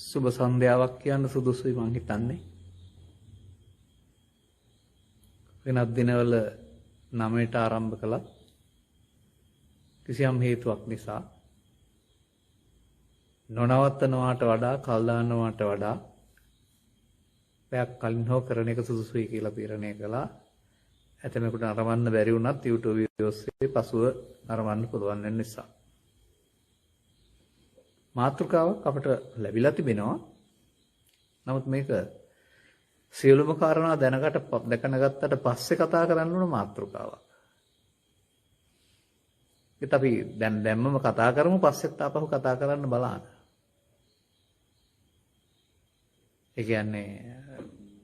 සුබ සන්ධ්‍යාවක් කියන්න සුදුසුයි මං හිතන්නේ. වෙනත් දිනවල 9ට ආරම්භ කළත් කිසියම් හේතුවක් නිසා නොනවත්තනවාට වඩා කල් දාන්නවාට වඩා පැයක් කලින් හෝ කරන එක සුදුසුයි කියලා තීරණය කළා. ඇතමෙකුට නරඹන්න බැරි වුණත් YouTube videos එකේ පසුව නරඹන්න පුළුවන් වෙන නිසා. මාතෘකාවක් අපට ලැබිලා තිබෙනවා. නමුත් මේක සියලුම කාරණා දැනගත්තට පස්සේ කතා කරන්න ඕන මාතෘකාවක්. ඒත් අපි දැම්මම කතා කරමු පස්සෙත් ආපහු කතා කරන්න බලන්න. ඒ කියන්නේ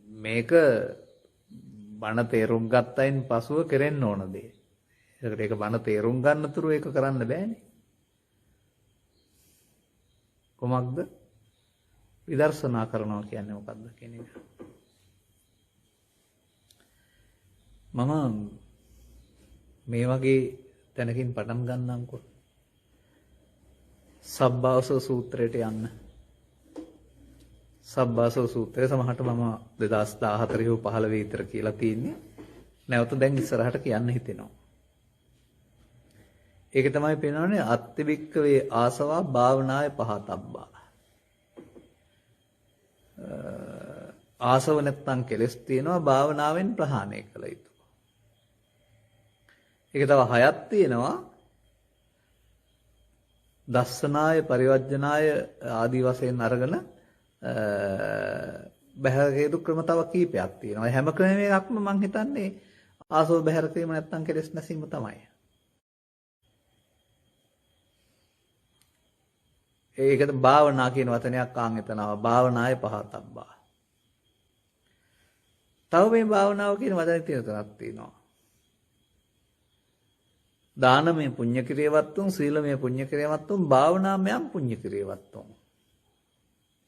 මේක බණ තේරුම් ගත්තයින් පසුව කෙරෙන්න ඕන දේ. ඒකට ඒක බණ තේරුම් ගන්න තුරු ඒක කරන්න බෑනේ. කොමක්ද? විදර්ශනා කරනවා කියන්නේ මොකක්ද කියන එක. මම මේ වගේ තැනකින් පටන් ගන්නම්කෝ. සබ්බාසව සූත්‍රයට යන්න. සබ්බාසව සූත්‍රය සමහරට මම 2014 හෝ 15 විතර කියලා තියෙන්නේ. නැවත දැන් ඉස්සරහට කියන්න හිතෙනවා. ඒක තමයි පේනවනේ අත්තිවික්කවේ ආසවා භාවනාය පහතබ්බා. ආසව නැත්තම් කෙලස් තියෙනවා භාවනාවෙන් ප්‍රහාණය කළ යුතු. ඒක තව හයක් තියෙනවා. දස්සනාය පරිවර්ජනාය ආදී වශයෙන් අරගෙන බහැර හේතු ක්‍රම තව කීපයක් තියෙනවා. හැම ක්‍රමයකම මම හිතන්නේ ආසව බහැර කිරීම නැත්තම් කෙලස් නැසීම තමයි. ඒකට භාවනා කියන වචනයක් ආන් එතනවා. භාවනාය පහතබ්බා. තව මේ භාවනාව කියන වචනේ තියෙන තරක් තියෙනවා. දානමය පුඤ්ඤ කිරියවත්තුන්, සීලමය පුඤ්ඤ කිරියවත්තුන්, භාවනාමයන් පුඤ්ඤ කිරියවත්තුන්.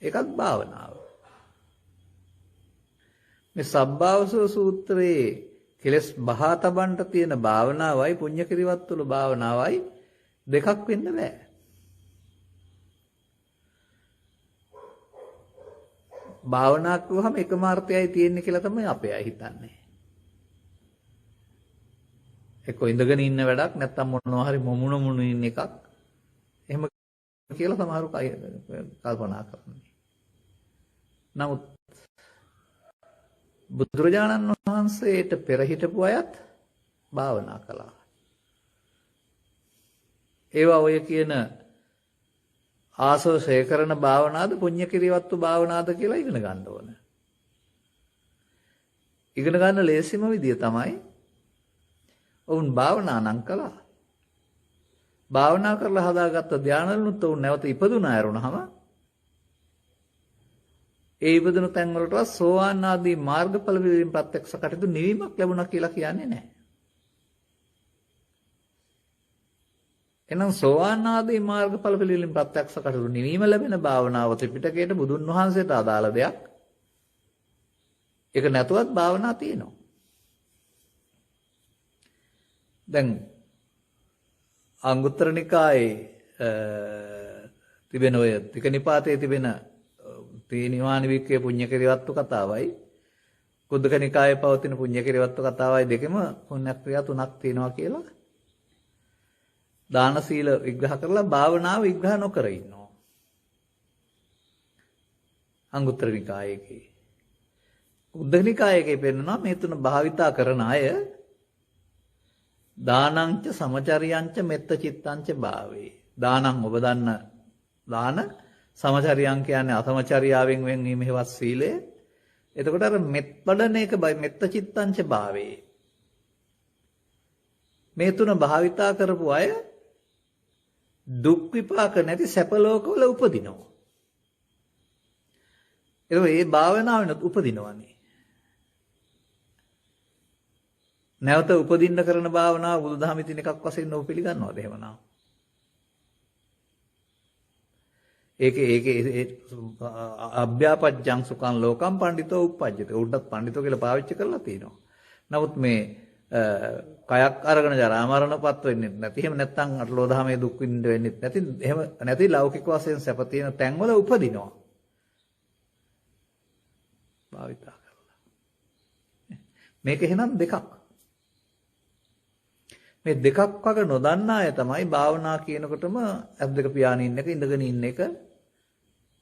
ඒකත් භාවනාව. මේ සබ්බාවසව සූත්‍රයේ කෙලස් බහා තබන්න තියෙන භාවනාවයි පුඤ්ඤ කිරියවත්තුළු භාවනාවයි දෙකක් වෙන්න බෑ. භාවනා කරුවහම එකම අර්ථයයි තියෙන්නේ කියලා තමයි අපේ අය හිතන්නේ. එක්ක ඉඳගෙන ඉන්න වැඩක් නැත්තම් මොනවා හරි මොමුණු ඉන්න එකක්. එහෙම කියලා සමහරු කල්පනා කරන්නේ. නමුත් බුදුරජාණන් වහන්සේට පෙර හිටපු අයත් භාවනා කළා. ඒවා ඔය කියන ආසව ශේකරණ භාවනාද පුඤ්ඤ කිරියවත්තු භාවනාද කියලා ඉගෙන ගන්න ඕන. ඉගෙන ගන්න ලේසිම විදිය තමයි ඔවුන් භාවනා නම් කළා. භාවනා කරලා හදාගත්ත ධානවලුත් ඔවුන් නැවත ඉපදුන ආරුණහම ඒ ඉපදුන තැන් වලටවත් සෝවාන් ආදී මාර්ගඵල විදිහින් ප්‍රත්‍යක්ෂ කටයුතු නිවීමක් ලැබුණා කියලා කියන්නේ නැහැ. එහෙනම් සෝවාන් ආදී මාර්ගඵල පිළිවිලින් ප්‍රත්‍යක්ෂ කටයුතු නිවීම ලැබෙන භාවනාව ත්‍රිපිටකයට බුදුන් වහන්සේට අදාළ දෙයක්. ඒක නැතුවත් භාවනා තියෙනවා. දැන් අංගුත්තර නිකායේ තිබෙන ඔය තික නිපාතයේ තිබෙන තීනිවානි වික්කේ පුඤ්ඤ කිරියවත්තු කතාවයි කුද්දක නිකායේ පවතින පුඤ්ඤ කිරියවත්තු කතාවයි දෙකම පුණ්‍ය ක්‍රියා තුනක් තියෙනවා කියලා දාන සීල විග්‍රහ කරලා භාවනාව විග්‍රහ නොකර ඉන්නවා. අංගුත්තර නිකායේ කුද්දක නිකායේ පෙන්නනවා මේ තුන භාවිතා කරන අය දානංච සමචරියංච මෙත්ත චිත්තංච භාවේ. දානං ඔබ දන්න දාන, සමචරියං කියන්නේ අසමචරියාවෙන් වෙන්වීම හේවත් සීලය. එතකොට අර මෙත් වඩන එක මෙත්ත චිත්තංච භාවේ. මේ තුන භාවිතා කරපු අය දුක් විපාක නැති සැප ලෝකවල උපදිනවා. ඒක මේ භාවනාවෙන් උපදිනවනේ. නැවත උපදින්න කරන භාවනාව බුදුදහමේ තියෙන එකක් වශයෙන් ඔබ පිළිගන්නවද එහෙමනම්? ඒකේ අභ්‍යාපජ්ජං සුඛං ලෝකම් පඬිතෝ උප්පජ්ජති. උඩත් පඬිතෝ කියලා පාවිච්චි කරලා තියෙනවා. නමුත් මේ කයක් අරගෙන ජරා මරණපත් වෙන්නේ නැති. එහෙම නැත්නම් අටලෝ දහමේ දුක් විඳින්න වෙන්නේ නැති. එහෙම නැති ලෞකික වශයෙන් සැප තියෙන තැන්වල උපදිනවා. භාවිතා කරලා. මේක එහෙනම් දෙකක්. මේ දෙකක් වගේ නොදන්න අය තමයි භාවනා කියනකොටම ඇස් දෙක පියාගෙන ඉන්න එක, ඉඳගෙන ඉන්න එක,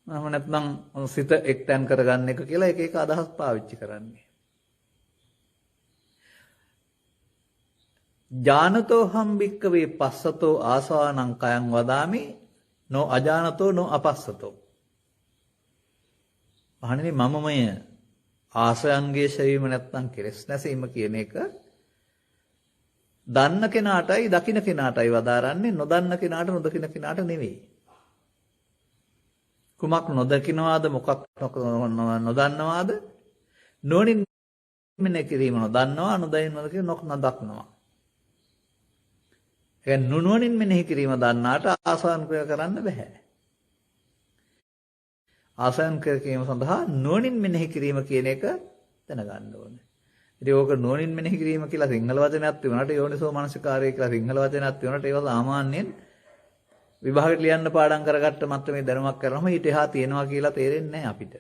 මම නැත්නම් සිත එක්තැන් කරගන්න එක කියලා එක එක අදහස් පාවිච්චි කරන්නේ. ඥානතෝ හම්බික්කවේ පස්සතෝ ආසවානං කයං වදාමි නෝ අජානතෝ නෝ අපස්සතෝ. අහන්නේ මමමය ආසයන්ගේ ශරීරම නැත්නම් කෙලස් නැසීම කියන එක දන්න කෙනාටයි දකින්න කෙනාටයි වදාරන්නේ, නොදන්න කෙනාට නොදකින්න කෙනාට නෙවෙයි. කුමක් නොදකින්නවාද මොකක් නොදන්නවාද? නොනින් මෙන්න කිරීම නොදන්නවා, නොදකින්නවාද කියන නොදක්නවා. ඒ නුනුවණින් මෙනෙහි කිරීම දන්නාට ආසයන් කරන්න බෑ. ආසයන් කිරීම සඳහා නුවණින් මෙනෙහි කිරීම කියන එක දැනගන්න ඕනේ. ඉතින් ඕක නුවණින් මෙනෙහි කිරීම කියලා සිංහල වචනයක් තිබුණාට යෝනිසෝ මනසිකාරය කියලා සිංහල වචනයක් තිබුණාට ඒවා සාමාන්‍යයෙන් විභාගෙට ලියන්න පාඩම් කරගත්ත මට්ටමේ දැනුමක් කරනම ඊට එහා තියෙනවා කියලා තේරෙන්නේ නැහැ අපිට.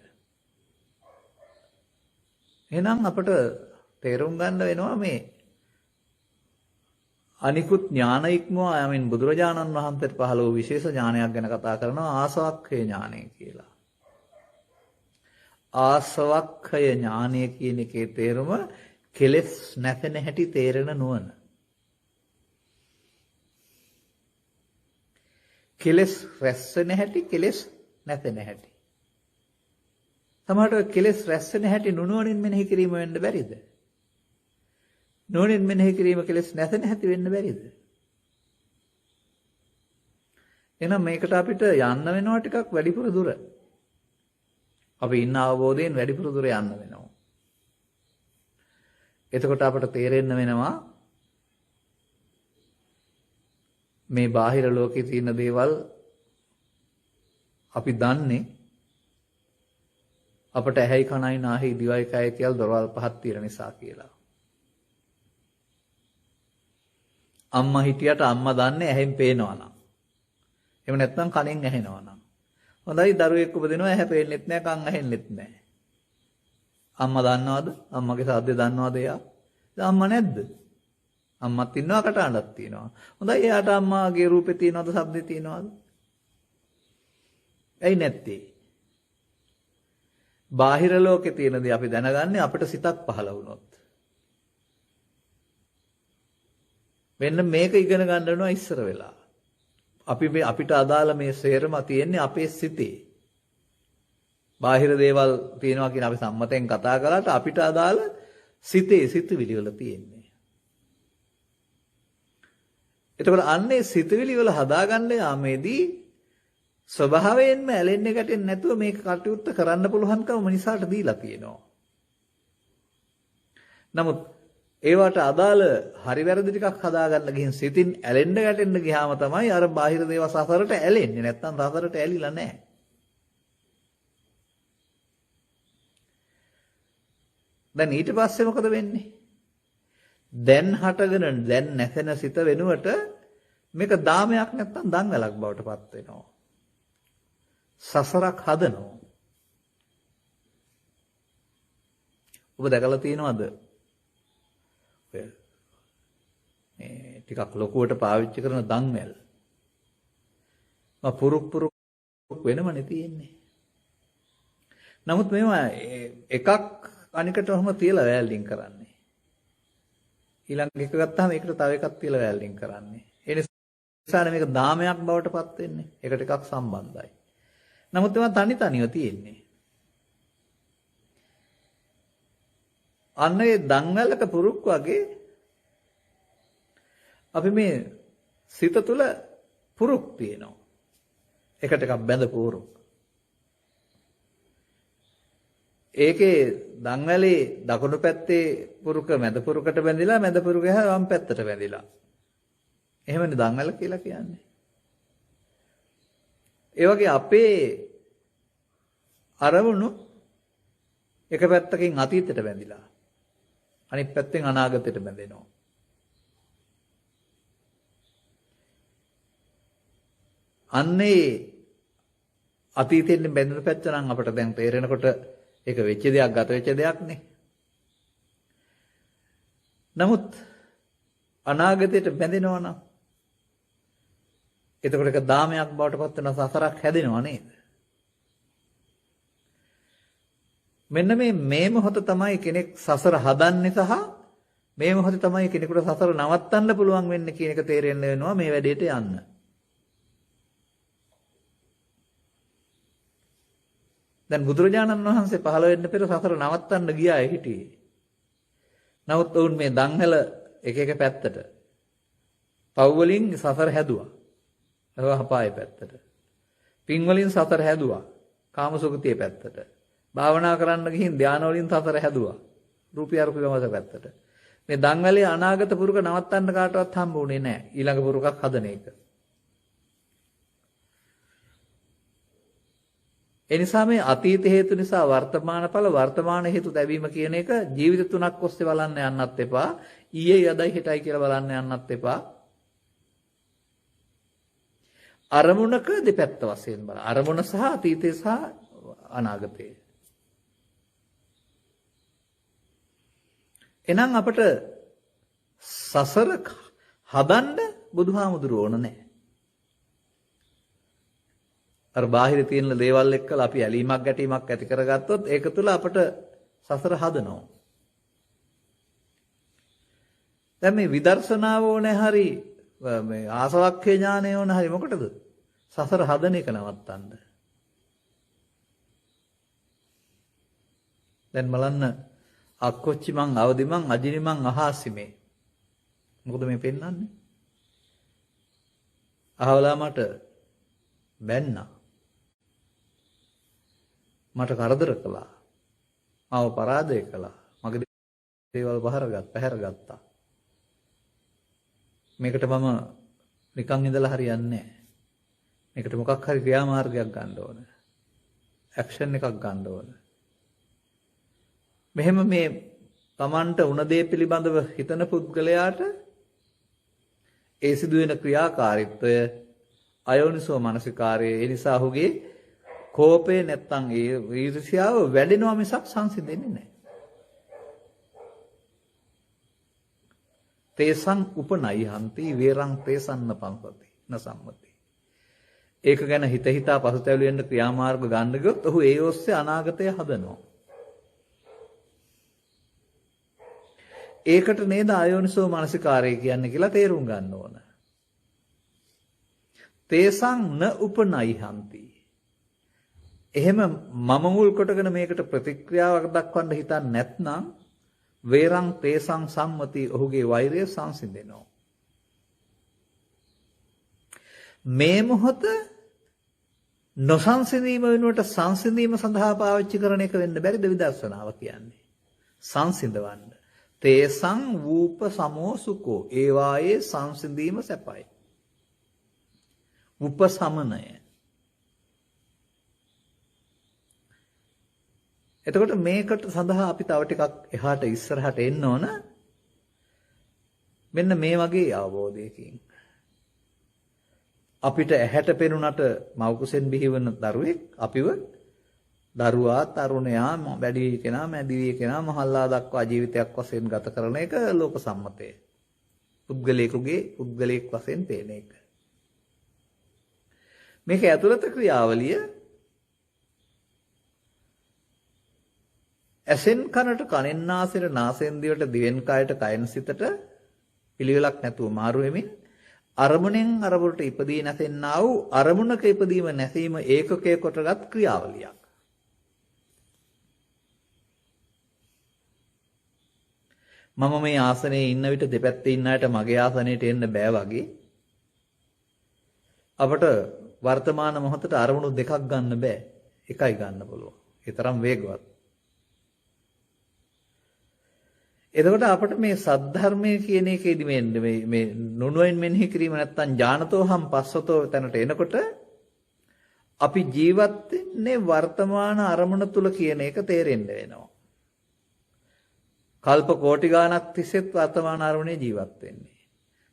එහෙනම් අපිට තේරුම් ගන්න වෙනවා මේ අනිකුත් ඥාන ඉක්මවා යමින් බුදුරජාණන් වහන්සේට පහළ වූ විශේෂ ඥානයක් ගැන කතා කරනවා, ආසවක්ඛය ඥානය කියලා. ආසවක්ඛය ඥානය කියන එකේ තේරුම කෙලෙස් නැසෙන හැටි තේරෙන නුවණ. කෙලෙස් රැස් වෙන හැටි, කෙලෙස් නැසෙන හැටි. සමහරවිට කෙලෙස් රැස් වෙන හැටි නුනුවණින් මෙනෙහි කිරීම වෙන්න බැරිද? නුවණින් මෙනෙහි කිරීම කෙලෙස් නැසෙන හැටි වෙන්න බැරිද? එහෙනම් මේකට අපිට යන්න වෙනවා ටිකක් වැඩිපුර දුර. අපි ඉන්න අවබෝධයෙන් වැඩිපුර දුර යන්න වෙනවා. එතකොට අපට තේරෙන්න වෙනවා මේ බාහිර ලෝකේ තියෙන දේවල් අපි දන්නේ අපට ඇහැයි කනයි නාහයි දිවයි කයයි කියලා දොරවල් පහක් තියෙන නිසා කියලා. අම්මා හිටියට අම්මා දන්නේ ඇහෙන් පේනවා නම්. එහෙම නැත්නම් කනෙන් ඇහෙනවා නම්. හොඳයි දරුවෙක් උපදිනවා ඇහැ පේන්නෙත් නැහැ, කන් ඇහෙන්නෙත් නැහැ. අම්මා දන්නවද? අම්මගේ සද්දේ දන්නවද එයා? අම්මා නැද්ද? අම්මත් ඉන්නවා, කටහඬක් තියෙනවා. හොඳයි එයාට අම්මාගේ රූපේ තියෙනවද, ශබ්දේ තියෙනවද? ඇයි නැත්තේ? බාහිර ලෝකේ තියෙන දේ අපි දැනගන්නේ අපිට සිතක් පහළ වුණොත්. මෙන්න මේක ඉගෙන ගන්න වෙනවා ඉස්සර වෙලා. අපිට අදාළ මේ සේරම තියෙන්නේ අපේ සිතේ. බාහිර දේවල් තියෙනවා කියන අපි සම්මතෙන් කතා කරාට අපිට අදාළ සිතේ සිතුවිලි වල තියෙන්නේ. එතකොට අන්නේ සිතුවිලි වල හදාගන්න යාමේදී ස්වභාවයෙන්ම ඇලෙන්නේ ගැටෙන්නේ නැතුව මේක කටයුත්ත කරන්න පුළුවන්කම මිනිසාට දීලා තියෙනවා. නමුත් ඒවට අදාළ හරි වැරදි ටිකක් හදාගන්න ගිහින් සිතින් ඇලෙන්න ගැටෙන්න ගියාම තමයි අර බාහිර දේවල් සසරට ඇලෙන්නේ. නැත්තම් සසරට ඇලිලා නැහැ. දැන් ඊට පස්සේ මොකද වෙන්නේ? දැන් හටගෙන දැන් නැසෙන සිත වෙනුවට මේක දාමයක් නැත්තම් දංගලක් බවට පත් වෙනවා. සසරක් හදනවා. ඔබ දැකලා තියෙනවද? මේ ටිකක් ලොකුවට පාවිච්චි කරන දන්වැල්. පුරුක් වෙනමනේ තියෙන්නේ. නමුත් මේවා එකක් අනිකට ඔහම තියලා වැල්ඩින් කරන්නේ. ඊළඟ එක ගත්තාම ඒකට තව එකක් තියලා වැල්ඩින් කරන්නේ. ඒ නිසා මේක දාමයක් බවට පත් වෙන්නේ. ඒකට එකක් සම්බන්ධයි. නමුත් ඒවා තනි තනිව තියෙන්නේ. අන්න ඒ දන්වැලක පුරුක් වගේ අපි මේ සිත තුළ පුරුක් තියෙනවා. එකට එකක් බැඳ පුරුක්. ඒකේ දන්වැලේ දකුණු පැත්තේ පුරුක මැද පුරුකට බැඳිලා, මැද පුරුක එහා වම් පැත්තට බැඳිලා. එහෙමනේ දන්වැල කියලා කියන්නේ. ඒ වගේ අපේ අරමුණු එක පැත්තකින් අතීතයට බැඳිලා, අනිත් පැත්තෙන් අනාගතයට බැඳෙනවා. අන්නේ අතීතයෙන් බැඳෙන පැත්ත නම් අපට දැන් තේරෙනකොට ඒක වෙච්ච දෙයක් ගත වෙච්ච දෙයක් නේ. නමුත් අනාගතයට බැඳෙනවා නම් එතකොට ඒක දාමයක් බවට පත් වෙන සසරක් හැදෙනවා නේද? මෙන්න මේ මොහොත තමයි කෙනෙක් සසර හදන්නේ සහ මේ මොහොතේ තමයි කෙනෙකුට සසර නවත්තන්න පුළුවන් වෙන්නේ කියන එක තේරෙන්න වෙනවා මේ වැඩේට යන්න. දැන් බුදුරජාණන් වහන්සේ පහළ වෙන්න පෙර සසර නවත්තන්න ගියා හිටියේ. නමුත් වුන් මේ දන්හල එක පැත්තට පව් වලින් සසර හැදුවා. ඒවා අපාය පැත්තට. පින් වලින් සසර හැදුවා. කාමසුගතිය පැත්තට. භාවනා කරන්න ගිහින් ධාන වලින් සසර හැදුවා. රූපී අරූපී වමස පැත්තට. මේ දන්වැලේ අනාගත පුරුක නවත්තන්න කාටවත් හම්බ වුණේ නැහැ. ඊළඟ පුරුකක් හදන එක. ඒ නිසා මේ අතීත හේතු නිසා වර්තමාන ඵල වර්තමාන හේතු දැවීම කියන එක ජීවිත තුනක් ඔස්සේ බලන්න යන්නත් එපා. ඊයේ යදයි හෙටයි කියලා බලන්න යන්නත් එපා. අරමුණක දෙපැත්ත වශයෙන් බලන්න. අරමුණ සහ අතීතය සහ අනාගතය. එහෙනම් අපට සසර හදන්න බුදුහාමුදුරුවෝ ඕන නැහැ. අර බාහිර තියෙන දේවල් එක්කලා අපි ඇලීමක් ගැටීමක් ඇති කරගත්තොත් ඒක තුළ අපට සසර හදනවා. දැන් මේ විදර්ශනාව ඕනේ හරි මේ ආසවක්ඛේ ඥානය ඕනේ හරි මොකටද? සසර හදන එක නවත්තන්න. දැන් බලන්න අක්කොච්චි මං අවදි මං අජිනි මං අහාසිමේ. මොකද මේ පෙන්වන්නේ? අහවලා මට බැන්නා. මට කරදර කළා. මාව පරාදය කළා. මගේ දේවල් පැහැරගත්තා. මේකට මම නිකන් ඉඳලා හරියන්නේ නැහැ. මේකට මොකක් හරි ක්‍රියාමාර්ගයක් ගන්න ඕන. ඇක්ෂන් එකක් ගන්න ඕන. මෙහෙම මේ Tamanට උණ දේ පිළිබඳව හිතන පුද්ගලයාට ඒ සිදුවෙන ක්‍රියාකාරීත්වය අයෝනිසෝ මනසිකාරයේ ඒ නිසා ඔහුගේ කෝපය නැත්තම් ඒ ඊර්ෂ්‍යාව වැඩෙනවා මිසක් සංසිඳෙන්නේ නැහැ. තේසං උපනයිහන්ති වේරං තේසන්න පංසති නසම්මති. ඒක ගැන හිතා පසුතැවිලි වෙන්න ක්‍රියාමාර්ග ගන්න ගියොත් ඔහු ඒ ඔස්සේ අනාගතය හදනවා. ඒකට නේද අයෝනිසෝ මනසිකාරය කියන්නේ කියලා තේරුම් ගන්න ඕන. තේසං න උපනයිහන්ති. එහෙම මම මුල් කොටගෙන මේකට ප්‍රතික්‍රියාවක් දක්වන්න හිතන්නේ නැත්නම් වේරං තේසං සම්මති ඔහුගේ වෛරය සංසිඳෙනවා. මේ මොහොත නොසංසිඳීම වෙනුවට සංසිඳීම සඳහා පාවිච්චි කරන එක වෙන්න බැරිද විදර්ශනාව කියන්නේ? සංසිඳවන්න. තේසං වූප සමෝසුකෝ ඒවායේ සංසිඳීම සැපයි. උපසමනය. එතකොට මේකට සඳහා අපි තව ටිකක් එහාට ඉස්සරහට එන්න ඕන. මෙන්න මේ වගේ අවබෝධයකින් අපිට ඇහැට පෙනුනට මව්කුසෙන් බිහිවන දරුවෙක් අපිව දරුවා තරුණයා වැඩි කෙනා මැදි කෙනා මහල්ලා දක්වා ජීවිතයක් වශයෙන් ගත කරන එක ලෝක සම්මතය. පුද්ගලයෙක් වශයෙන් පේන එක. මේක ඇතුළත ක්‍රියාවලිය ඇසෙන් කනට කනෙන් නාසයට නාසයෙන් දිවට දිවෙන් කයට කයෙන් සිතට පිළිවෙලක් නැතුව මාරු වෙමින් අරමුණෙන් අරමුණට ඉපදී නැසෙන්නා වූ අරමුණක ඉපදීම නැසීම ඒකකයේ කොටගත් ක්‍රියාවලියක්. මම මේ ආසනයේ ඉන්න විට දෙපැත්තේ ඉන්න අයට මගේ ආසනයට එන්න බෑ වගේ අපට වර්තමාන මොහොතට අරමුණු දෙකක් ගන්න බෑ. එකයි ගන්න පුළුවන්. ඒ තරම් වේගවත්. එතකොට අපිට මේ සද්ධර්මයේ කියන එකේදී මේ නුනුවෙන් මෙනෙහි කිරීම නැත්තම් ඥානතෝහම් පස්සතෝ තැනට එනකොට අපි ජීවත් වෙන්නේ වර්තමාන අරමුණ තුල කියන එක තේරෙන්න වෙනවා. කල්ප කෝටි ගාණක් තිස්සෙත් වර්තමාන අරමුණේ ජීවත් වෙන්නේ.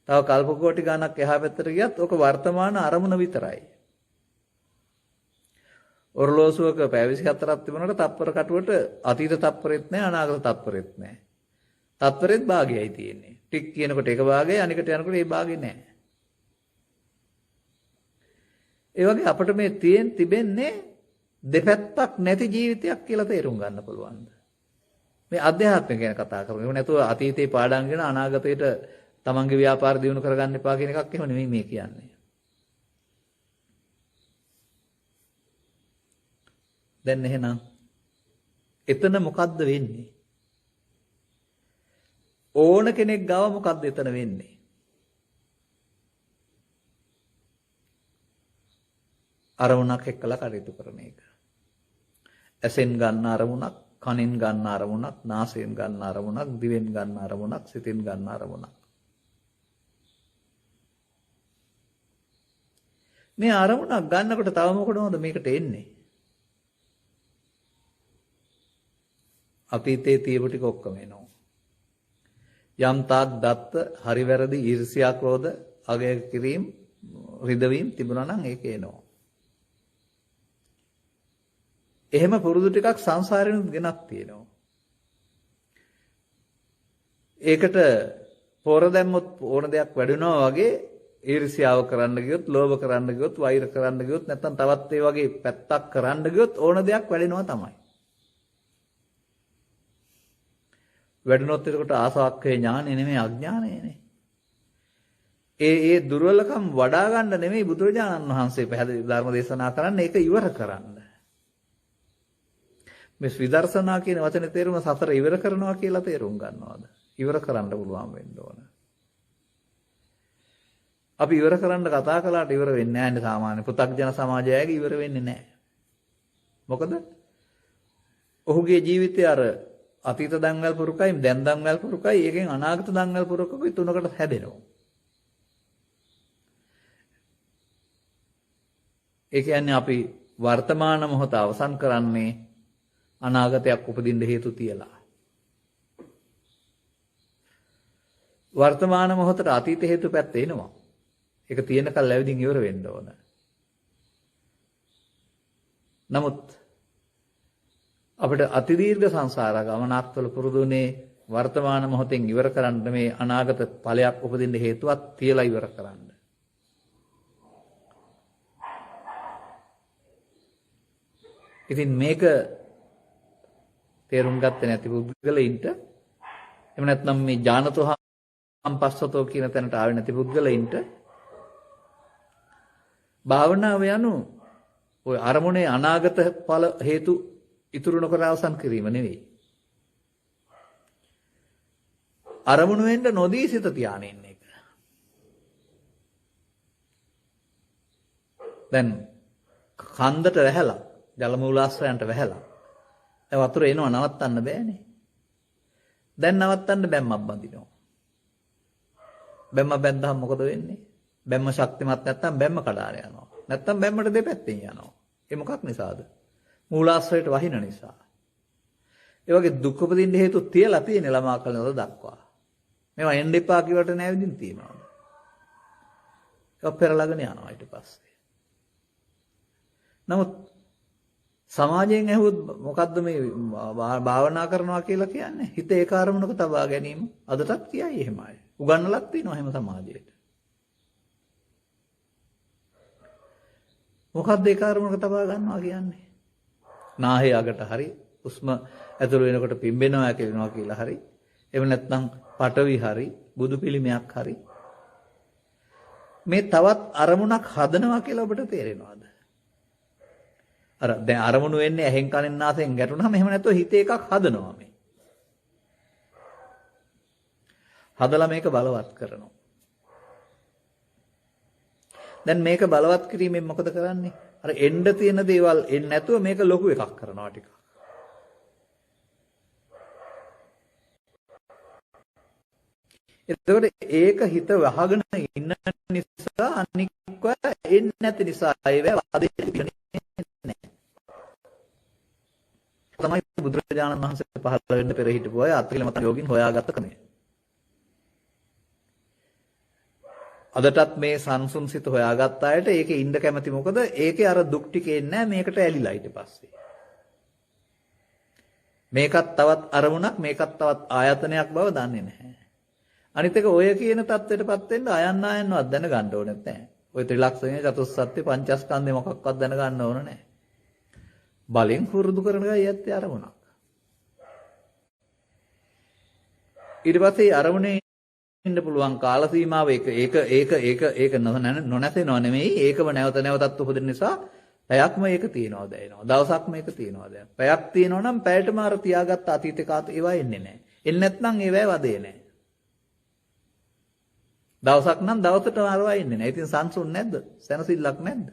තව කල්ප කෝටි ගාණක් එහා පැත්තට ගියත් ඔක වර්තමාන අරමුණ විතරයි. ඔරලෝසුවක පැය 24ක් තිබුණාට තත්පර කටුවට අතීත තත්පරෙත් නැහැ අනාගත තත්පරෙත් නැහැ. තත්පරෙත් භාගයයි තියෙන්නේ. ටික් කියනකොට එක භාගයයි අනිකට යනකොට ඒ භාගෙ නැහැ. ඒ වගේ අපිට මේ තිබෙන්නේ දෙපැත්තක් නැති ජීවිතයක් කියලා තේරුම් ගන්න පුළුවන්ද? මේ අධ්‍යාත්මය ගැන කතා කරමු. ඒක නැතුව අතීතේ පාඩම්ගෙන අනාගතයට තමන්ගේ ව්‍යාපාර දියුණු කරගන්න එපා කියන එකක් එහෙම නෙමෙයි මේ කියන්නේ. දැන් එහෙනම් එතන මොකද්ද වෙන්නේ? ඕන කෙනෙක් ගාව මොකද්ද එතන වෙන්නේ? අරමුණක් එක්කලා කටයුතු කරන එක. ඇසෙන් ගන්න අරමුණක්, කනෙන් ගන්න අරමුණක්, නාසයෙන් ගන්න අරමුණක්, දිවෙන් ගන්න අරමුණක්, සිතෙන් ගන්න අරමුණක්. මේ අරමුණක් ගන්නකොට තව මොකටද මේකට එන්නේ? අතීතයේ තියපු ටික ඔක්කොම එනවා. යම් තාක් දත්ත, හරි වැරදි, ඊර්ෂ්‍යා, ක්‍රෝධ, අගය කිරීම, රිදවීම තිබුණා නම් ඒක එනවා. එහෙම පුරුදු ටිකක් සංසාරෙනුත් ගෙනත් තියෙනවා. ඒකට පොර දැම්මොත් ඕන දෙයක් වැඩිනවා වගේ ඊර්ෂ්‍යාව කරන්න ගියොත්, ලෝභ කරන්න ගියොත්, වෛර කරන්න ගියොත්, නැත්නම් තවත් ඒ වගේ පැත්තක් කරන්න ගියොත් ඕන දෙයක් වැඩිනවා තමයි. වැඩුණොත් එතකොට ආසාක්ඛය ඥානෙ නෙමෙයි අඥානෙනේ. ඒ දුර්වලකම් වඩා ගන්න නෙමෙයි බුදුරජාණන් වහන්සේ පැහැදිලි ධර්ම දේශනා කරන්නේ ඒක ඉවර කරන්න. මේ විදර්ශනා කියන වචනේ තේරුම සතර ඉවර කරනවා කියලා තේරුම් ගන්නවද? ඉවර කරන්න පුළුවන් වෙන්න ඕන. අපි ඉවර කරන්න කතා කළාට ඉවර වෙන්නේ නැහැ නේ සාමාන්‍ය පෘථග්ජන සමාජයගේ ඉවර වෙන්නේ නැහැ. මොකද ඔහුගේ ජීවිතය අර අතීත දන්වැල් පුරුකයි දැන් දන්වැල් පුරුකයි ඒකෙන් අනාගත දන්වැල් පුරුකයි තුනකට හැදෙනවා. ඒ කියන්නේ අපි වර්තමාන මොහොත අවසන් කරන්නේ අනාගතයක් උපදින්න හේතු තියලා. වර්තමාන මොහොතට අතීත හේතු පැත්ත එනවා. ඒක තියෙනකල් ලැබෙදින් ඉවර වෙන්න ඕන. නමුත් අපිට අතිදීර්ඝ සංසාර ගමනක් තුළ පුරුදුනේ වර්තමාන මොහොතෙන් ඉවර කරන්න මේ අනාගත ඵලයක් උපදින්න හේතුවක් තියලා ඉවර කරන්න. ඉතින් මේක තේරුම් ගත්තේ නැති පුද්ගලයින්ට එහෙම නැත්නම් මේ ඥානතෝහම් පස්සතෝ කියන තැනට ආවේ නැති පුද්ගලයින්ට භාවනාව යනු ඔය අරමුණේ අනාගත ඵල හේතු ඉතුරු නොකර අවසන් කිරීම නෙවෙයි. අරමුණු වෙන්න නොදී සිත තියාගෙන ඉන්න එක. දැන් කන්දට වැහැලා ජල මූලාශ්‍රයන්ට වැහැලා දැන් වතුර එනවා නවත්තන්න බෑනේ. දැන් නවත්තන්න බැම්මක් බඳිනවා. බැම්ම බැන්දහම මොකද වෙන්නේ? බැම්ම ශක්තිමත් නැත්නම් බැම්ම කඩාන යනවා. නැත්නම් බැම්මට දෙපැත්තෙන් යනවා. ඒ මොකක් නිසාද? මූලාශ්‍රයට වහින නිසා. ඒ වගේ දුක් උපදින්න හේතු තියලා තියෙන ළමා කලනොද දක්වා. මේවා එන්න එපා කියවට නෑවිදින් තියෙනවා. ඒක පෙරලගෙන යනවා ඊට පස්සේ. නමුත් සමාජයෙන් ඇහුවොත් මොකද්ද මේ භාවනා කරනවා කියලා කියන්නේ? හිත ඒක අරමුණක තබා ගැනීම. අදටත් කියයි එහෙමයි. උගන්වලක් තියෙනවා එහෙම සමාජයට. මොකද්ද ඒක අරමුණක තබා ගන්නවා කියන්නේ? නාහේ අගට හරි උස්ම ඇතුළු වෙනකොට පිම්බෙනවා කියනවා කියලා හරි. එහෙම නැත්නම් පටවි හරි බුදු පිළිමයක් හරි. මේ තවත් අරමුණක් හදනවා කියලා ඔබට තේරෙනවද? අර දැන් අරමුණු වෙන්නේ ඇහෙන් කනෙන් නාසයෙන් ගැටුනහම එහෙම නැත්නම් හිතේ එකක් හදනවා මේ. හදලා මේක බලවත් කරනවා. දැන් මේක බලවත් කිරීමෙන් මොකද කරන්නේ? අර එන්න තියෙන දේවල් එන්නේ නැතුව මේක ලොකු එකක් කරනවා ටිකක්. එතකොට ඒක හිත වහගෙන ඉන්න නිසා අනික්ව එන්නේ නැති නිසා ඒව ආදේශ තමයි බුදුරජාණන් වහන්සේ පහළ වෙන්න පෙර හිටපු අය අත්තිල මත යෝගින් හොයාගත්ත ක්‍රමය. අදටත් මේ සංසුන් සිත හොයාගත්ත අයට ඒකේ ඉන්න කැමති. මොකද ඒකේ අර දුක් ටිකේ නැහැ මේකට ඇලිලා ඊට පස්සේ. මේකත් තවත් අරමුණක් මේකත් තවත් ආයතනයක් බව දන්නේ නැහැ. අනිත් එක ඔය කියන தත්වෙටපත් වෙන්න අයන්න ආයන්නවත් දැනගන්න ඕනෙත් නැහැ. ඔය ත්‍රිලක්ෂණයේ චතුස්සත්‍ය පංචස්කන්ධේ මොකක්වත් දැනගන්න ඕන නැහැ. බලෙන් හුරුදු කරන ගයි ඇත්තේ අරමුණක්. ඊට පස්සේ අරමුණේ ඉන්න පුළුවන් කාල සීමාව ඒක නොනැසෙනව නෙමෙයි ඒකම නැවත නැවතත් උපදින නිසා පැයක්ම ඒක තියනවා දැනෙනවා දවසක්ම ඒක තියනවා දැන් පැයක් තියනවා නම් පැයටම අර තියාගත්ත අතීත කාත ඒවා එන්නේ නැහැ එන්නේ නැත්නම් ඒවැ වදේ නැහැ දවසක් නම් දවසටම අරවා ඉන්නේ නැහැ ඉතින් සංසුන් නැද්ද සැනසෙල්ලක් නැද්ද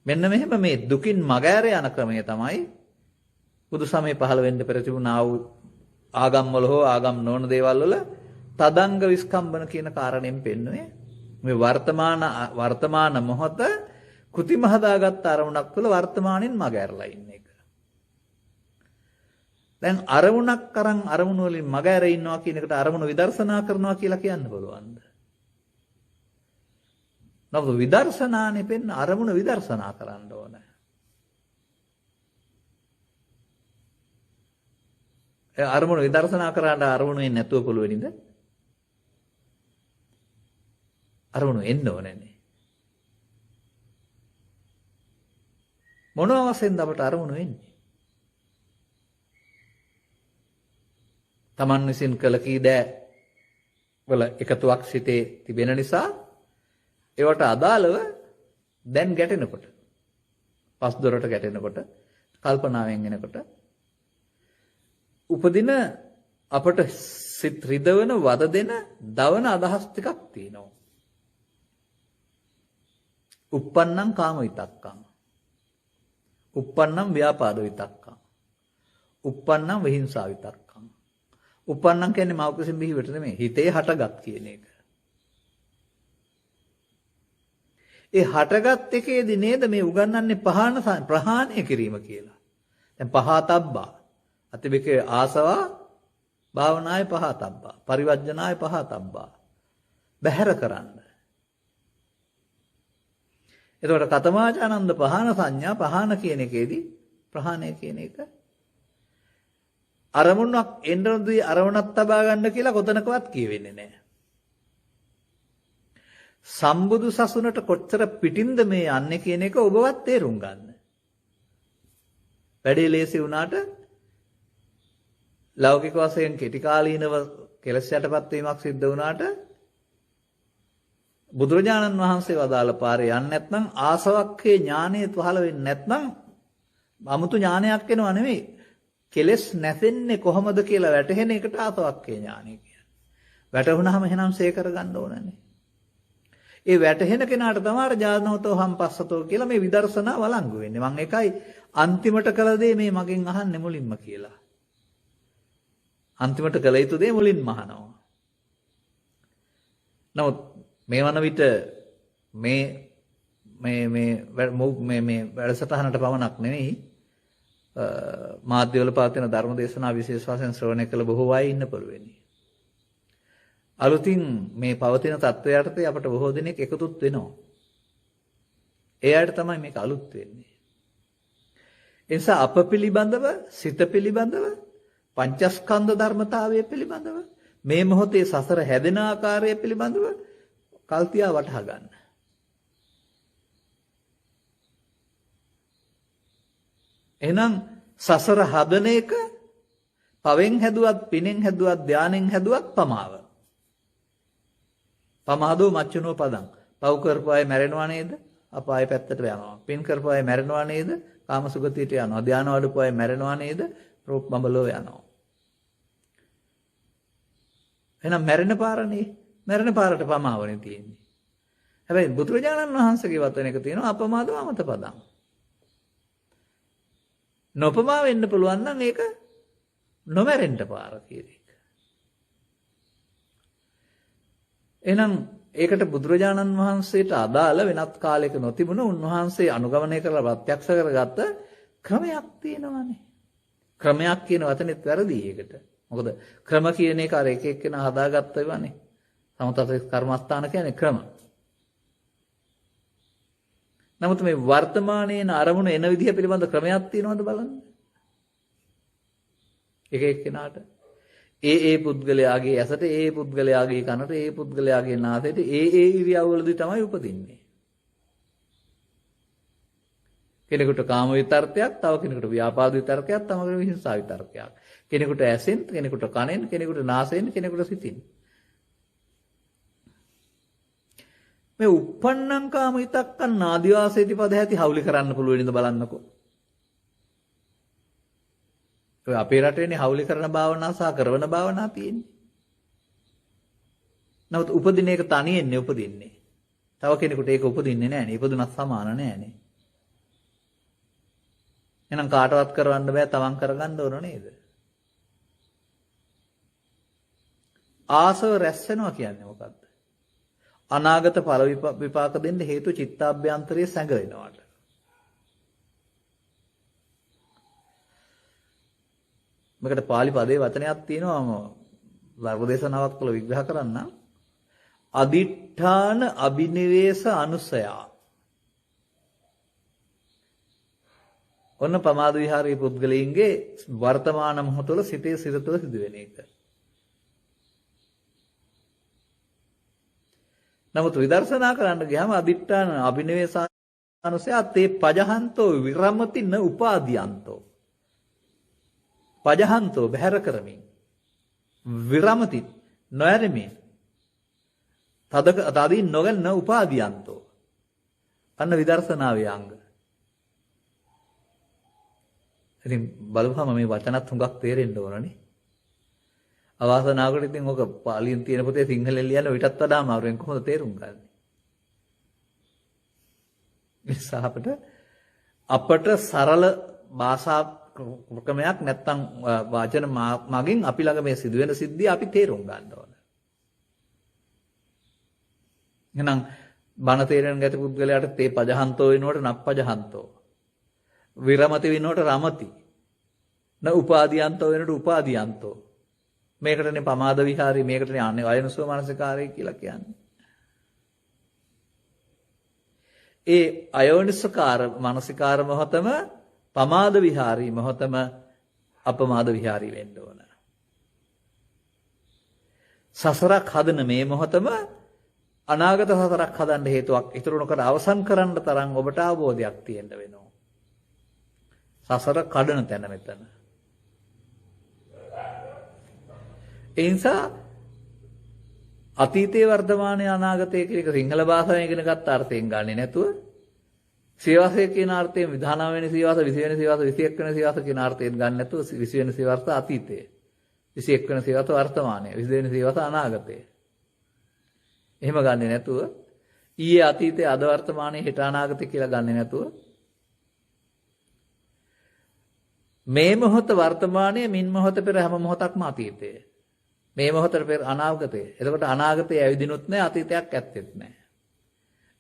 මෙන්න මෙහෙම මේ දුකින් මගහැර යන ක්‍රමය තමයි බුදු සමය පහළ වෙන්න පෙර තිබුණා වූ ආගම් වල හෝ ආගම් නොවන දේවල් වල තදංග විස්කම්බන කියන කාරණයෙන් පෙන්වන්නේ මේ වර්තමාන මොහොත කෘතිම හදාගත් අරමුණක් තුළ වර්තමානින් මගහැරලා ඉන්න එක. දැන් අරමුණක් අරන් අරමුණ වලින් මගහැර ඉන්නවා කියන එකට අරමුණ විදර්ශනා කරනවා කියලා කියන්න බලවන්ද? නමුත් විදර්ශනානේ පෙන්න අරමුණ විදර්ශනා කරන්න ඕනේ. අරමුණ විදර්ශනා කරාට අරමුණ වෙන්නේ නැතුව පුළුවනිද? අරමුණ එන්න ඕනනේ. මොන අවස්ථෙන්ද අපට අරමුණ වෙන්නේ? Taman විසින් කළ කී දෑ වල එකතුවක් සිටේ තිබෙන නිසා ඒවට අදාළව දැන් ගැටෙනකොට පස් දොරට ගැටෙනකොට කල්පනාවෙන් එනකොට උපදින අපට සිත් රිදවන වද දෙන දවන අදහස් ටිකක් තියෙනවා. uppannam කාම විතක්කම්. uppannam ව්‍යාපාද විතක්කම්. uppannam විහිංසා විතක්කම්. uppannam කියන්නේ මෞකසින් බිහිවට නෙමෙයි හිතේ හටගත් කියන එක. ඒ හටගත් එකේදී නේද මේ උගන්වන්නේ ප්‍රහාණය කිරීම කියලා. දැන් පහතබ්බා අතිබිකේ ආසවා භාවනාය පහතබ්බා පරිවර්ජනාය පහතබ්බා බහැර කරන්න. එතකොට කතමාචානන්ද පහන සංඥා පහන කියන එකේදී ප්‍රහාණය කියන එක අරමුණක් එන්නදී අරමුණක් තබා ගන්න කියලා කොතනකවත් කියවෙන්නේ නැහැ. සම්බුදු සසුනට කොච්චර පිටින්ද මේ යන්නේ කියන එක ඔබවත් තේරුම් ගන්න. වැඩේ ලේසි වුණාට ලෞකික වශයෙන් කෙටි කාලීනව කෙලස් යටපත් වීමක් සිද්ධ වුණාට බුදුරජාණන් වහන්සේ වදාළ පාරේ යන්නේ නැත්නම් ආසවක්ඛේ ඥානය පහළ වෙන්නේ නැත්නම් 아무තු ඥානයක් එනවා නෙවෙයි කෙලස් නැසෙන්නේ කොහොමද කියලා වැටහෙන එකට ආසවක්ඛේ ඥානය කියන්නේ. වැටුණාම එහෙනම් සේකර ගන්න ඕනනේ. ඒ වැටහෙන කෙනාට තමයි ඥානෝතෝ හම්පස්සතෝ කියලා මේ විදර්ශනා වළංගු වෙන්නේ. මම ඒකයි අන්තිමට කළ දේ මේ මගෙන් අහන්නේ මුලින්ම කියලා. අන්තිමට කළ යුතු දේ මුලින්ම අහනවා. නමුත් මේ වන විට මේ වැඩසටහනට පමණක් නෙවෙයි මාධ්‍යවල පවතින ධර්ම දේශනා විශේෂ වශයෙන් ශ්‍රවණය කළ බොහෝ අය ඉන්න පුළුවනි. අලුතින් මේ පවතින තත්ත්වයට අපට බොහෝ දෙනෙක් එකතුත් වෙනවා. ඒ අයට තමයි මේක අලුත් වෙන්නේ. ඒ නිසා අප පිළිබඳව, සිත පිළිබඳව, පංචස්කන්ධ ධර්මතාවය පිළිබඳව, මේ මොහොතේ සසර හැදෙන ආකාරය පිළිබඳව කල්තියා වටහා ගන්න. එහෙනම් සසර හදන එක පවෙන් හැදුවත්, පිනෙන් හැදුවත්, ධානයෙන් හැදුවත් පමාව. පමාදෝ මච්චුනෝ පදං. පව් කරපු අය මැරෙනවා නේද? අපාය පැත්තට යනවා. පින් කරපු අය මැරෙනවා නේද? කාම සුගතියට යනවා. ධාන වඩපු අය මැරෙනවා නේද? රූප බඹලෝ යනවා. එහෙනම් මැරෙන පාරනේ. මැරෙන පාරට පමාවනේ තියෙන්නේ. හැබැයි බුදුරජාණන් වහන්සේගේ වචන එක තියෙනවා අපමාදෝ අමත පදං. නොපමා වෙන්න පුළුවන් නම් ඒක නොමැරෙන්න පාර කියන එක. එහෙනම් ඒකට බුදුරජාණන් වහන්සේට අදාළ වෙනත් කාලයක නොතිබුණ උන්වහන්සේ අනුගමනය කරලා ප්‍රත්‍යක්ෂ කරගත්ත ක්‍රමයක් තියෙනවානේ. ක්‍රමයක් කියන වචනේත් වැරදි ඒකට. මොකද ක්‍රම කියන එක අර එක එක්කෙනා හදාගත්ත ඒවානේ. සමතත කර්මස්ථාන කියන්නේ ක්‍රම. නමුත් මේ වර්තමානයේන අරමුණ එන විදිහ පිළිබඳ ක්‍රමයක් තියෙනවද බලන්න. එක එක්කෙනාට ඒ පුද්ගලයාගේ ඇසට ඒ පුද්ගලයාගේ කනට ඒ පුද්ගලයාගේ නාසයට ඒ ඉරියව්වලදී තමයි උපදින්නේ. කෙනෙකුට කාම විතර්කයක්, තව කෙනෙකුට ව්‍යාපාද විතර්කයක්, තව කෙනෙකුට විහිංසා විතර්කයක්. කෙනෙකුට ඇසෙන්, කෙනෙකුට කනෙන්, කෙනෙකුට නාසයෙන්, කෙනෙකුට සිතින්. මේ uppannam kama itakkan ආදිවාසීති පද ඇති හවුලි කරන්න පුළුවන් නේද බලන්නකෝ. ඔය අපේ රටේනේ හවුලි කරන භාවනා සහ කරවන භාවනා තියෙන්නේ. නමුත් උපදින එක තනියෙන්නේ උපදින්නේ. තව කෙනෙකුට ඒක උපදින්නේ නැහැ නේ. ඉපදුනත් සමාන නැහැ නේ. එහෙනම් කාටවත් කරවන්න බෑ, තමන් කරගන්න ඕන නේද? ආසව රැස් වෙනවා කියන්නේ මොකද්ද? අනාගත ඵල විපාක දෙන්න හේතු චිත්තාභ්‍යන්තරයේ සැඟවෙනවාට. මේකට පාලි පදේ වචනයක් තියෙනවා ධර්මදේශනාවක් තුළ විග්‍රහ කරන්න. අදිඨාන අබිනිවේෂ අනුසයා. ඔන්න පමාද විහාරයේ පුද්ගලයන්ගේ වර්තමාන මොහොත තුළ සිතේ සිත තුළ සිදුවෙන එක. නමුත් විදර්ශනා කරන්න ගියාම අදිඨාන අබිනිවේෂානුසයා තේ පජහන්තෝ විරමති න උපාදීයන්තෝ. පජහන්තෝ බහැර කරමින් විරමති නොයරමින් තදින් නොගන්න උපාදීයන්තෝ. අන්න විදර්ශනාවේ අංග. ඉතින් බලපුවම මේ වචනත් හුඟක් තේරෙන්න ඕනනේ. අවාසනාවකට ඉතින් ඔක පාලියෙන් තියෙන පොතේ සිංහලෙන් ලියන්න ඊටත් වඩා අමාරුවෙන් කොහොමද තේරුම් ගන්නේ? නිසා අපට සරල භාෂා ක්‍රමයක් නැත්තම් වාචන මගින් අපි ළඟ මේ සිදුවෙන සිද්ධිය අපි තේරුම් ගන්න ඕන. එහෙනම් බණ තේරෙන ගැති පුද්ගලයාට තේ පජහන්තෝ වෙනකොට නප්පජහන්තෝ. විරමති වෙනකොට රමති. න උපාදීයන්තෝ වෙනකොට උපාදීයන්තෝ. මේකටනේ පමාද විහාරي මේකටනේ අයනසෝ මානසිකාරය කියලා කියන්නේ. ඒ අයෝනිසකාර මානසිකාර මොහතම පමාද විහාරي මොහතම අපමාද විහාරي වෙන්න ඕන. සසරක් හදන මේ මොහතම අනාගත සසරක් හදන්න හේතුවක් ඉතුරු නොකර අවසන් කරන්න තරම් ඔබට අවබෝධයක් තියෙන්න වෙනවා. සසර කඩන තැන මෙතන. ඒ නිසා අතීතයේ වර්තමානයේ අනාගතයේ කියන එක සිංහල භාෂාවෙන් ඉගෙන ගත්ත අර්ථයෙන් ගන්නෙ නැතුව සියවසේ කියන අර්ථයෙන් 19 වෙනි සියවස 20 වෙනි සියවස 21 වෙනි සියවස කියන අර්ථයෙන් ගන්න නැතුව 20 වෙනි සියවස අතීතයේ 21 වෙනි සියවස වර්තමානයේ 22 වෙනි සියවස අනාගතයේ. එහෙම ගන්නෙ නැතුව ඊයේ අතීතයේ අද වර්තමානයේ හෙට අනාගතය කියලා ගන්නෙ නැතුව මේ මොහොත වර්තමානයේ මින් මොහොත පෙර හැම මොහොතක්ම අතීතයේ. මේ මොහොතට පෙර අනාගතයේ. එතකොට අනාගතයේ ඇවිදිනුත් නැහැ අතීතයක් ඇත්තෙත් නැහැ.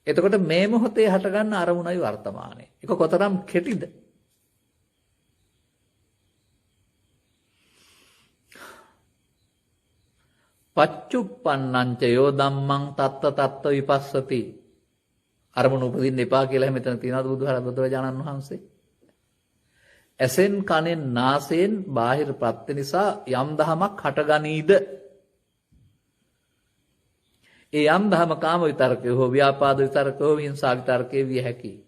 එතකොට මේ මොහොතේ හටගන්න අරමුණයි වර්තමානයේ. ඒක කොතරම් කෙටිද? පච්චුප්පන්නං ච යෝ ධම්මං තත්ත තත්ත විපස්සති. අරමුණ උපදින්න එපා කියලා මෙතන තියෙනවද බුදුරජාණන් වහන්සේ? ඇසෙන් කනෙන් නාසයෙන් බාහිර ප්‍රත්‍ය නිසා යම් දහමක් හටගනීද? ඒ යම් දහම කාම විතරකේ හෝ ව්‍යාපාද විතරකේ හෝ හිංසා විතරකේ විය හැකියි.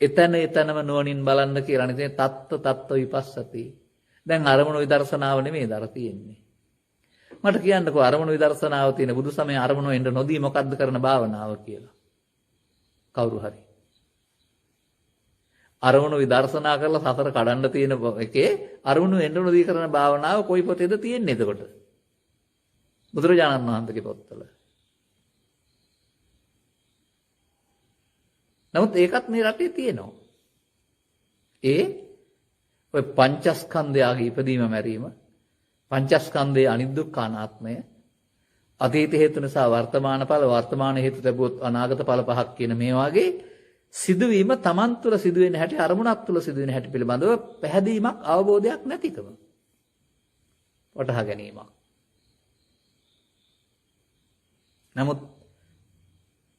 එතනම නුවණින් බලන්න කියලා නේ තත්ත තත්ත විපස්සති. දැන් අරමුණු විදර්ශනාව නෙමෙයි දර තියෙන්නේ. මට කියන්නකෝ අරමුණු විදර්ශනාව තියෙන බුදු සමයේ අරමුණු එන්න නොදී මොකද්ද කරන භාවනාව කියලා. කවුරු හරි අරමුණු විදර්ශනා කරලා සතර කඩන්න තියෙන එකේ අරමුණු එන්න නොදී කරන භාවනාව කොයි පොතේද තියෙන්නේ එතකොට? බුදුරජාණන් වහන්සේගේ පොත්වල. නමුත් ඒකත් මේ රටේ තියෙනවා. ඔය පංචස්කන්ධයගේ ඉපදීම මැරීම, පංචස්කන්ධයේ අනිදුක්ඛ අනාත්මය, අතීත හේතු නිසා වර්තමාන ඵල, වර්තමාන හේතු ලැබුවොත් අනාගත ඵල පහක් කියන මේ වගේ සිදුවීම තමන් තුළ සිදුවෙන හැටි, අරමුණක් තුළ සිදුවෙන හැටි පිළිබඳව පැහැදීමක්, අවබෝධයක් නැතිකම. වටහා ගැනීමක්. නමුත්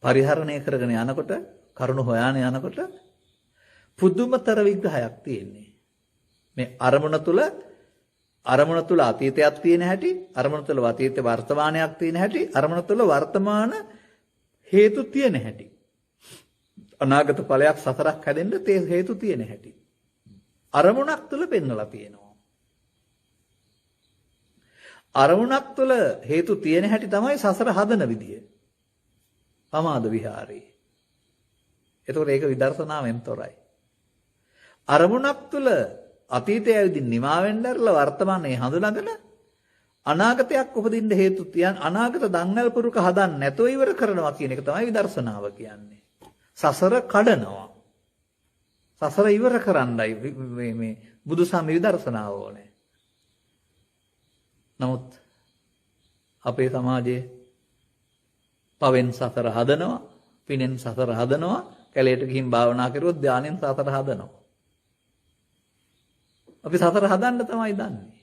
පරිහරණය කරගෙන යනකොට කරුණු හොයාන යනකොට පුදුමතර විග්‍රහයක් තියෙන්නේ. මේ අරමුණ තුල අතීතයක් තියෙන හැටි, අරමුණ තුල අතීත වර්තමානයක් තියෙන හැටි, අරමුණ තුල වර්තමාන හේතු තියෙන හැටි. අනාගත ඵලයක් සතරක් හැදෙන්න තේ හේතු තියෙන හැටි. අරමුණක් තුල පෙන්වලා තියෙනවා. අරමුණක් තුල හේතු තියෙන හැටි තමයි සසර හදන විදිය. පමාද විහාරේ. එතකොට ඒක විදර්ශනාවෙන් තොරයි. අරමුණක් තුල අතීතය ඇවිදින් නිමා වෙන්නදලා වර්තමානයේ හඳුනාගෙන අනාගතයක් උපදින්න හේතු තියන් අනාගත දංගල් පුරුක හදන්න නැතුව ඉවර කරනවා කියන එක තමයි විදර්ශනාව කියන්නේ. සසර කඩනවා. සසර ඉවර කරන්නයි මේ බුදුසම විදර්ශනාව ඕනේ. නමුත් අපේ සමාජයේ පවෙන් සසර හදනවා, පිනෙන් සසර හදනවා, කැලේට ගිහින් භාවනා කරුවොත් ධානයෙන් සසර හදනවා. අපි සසර හදන්න තමයි දන්නේ.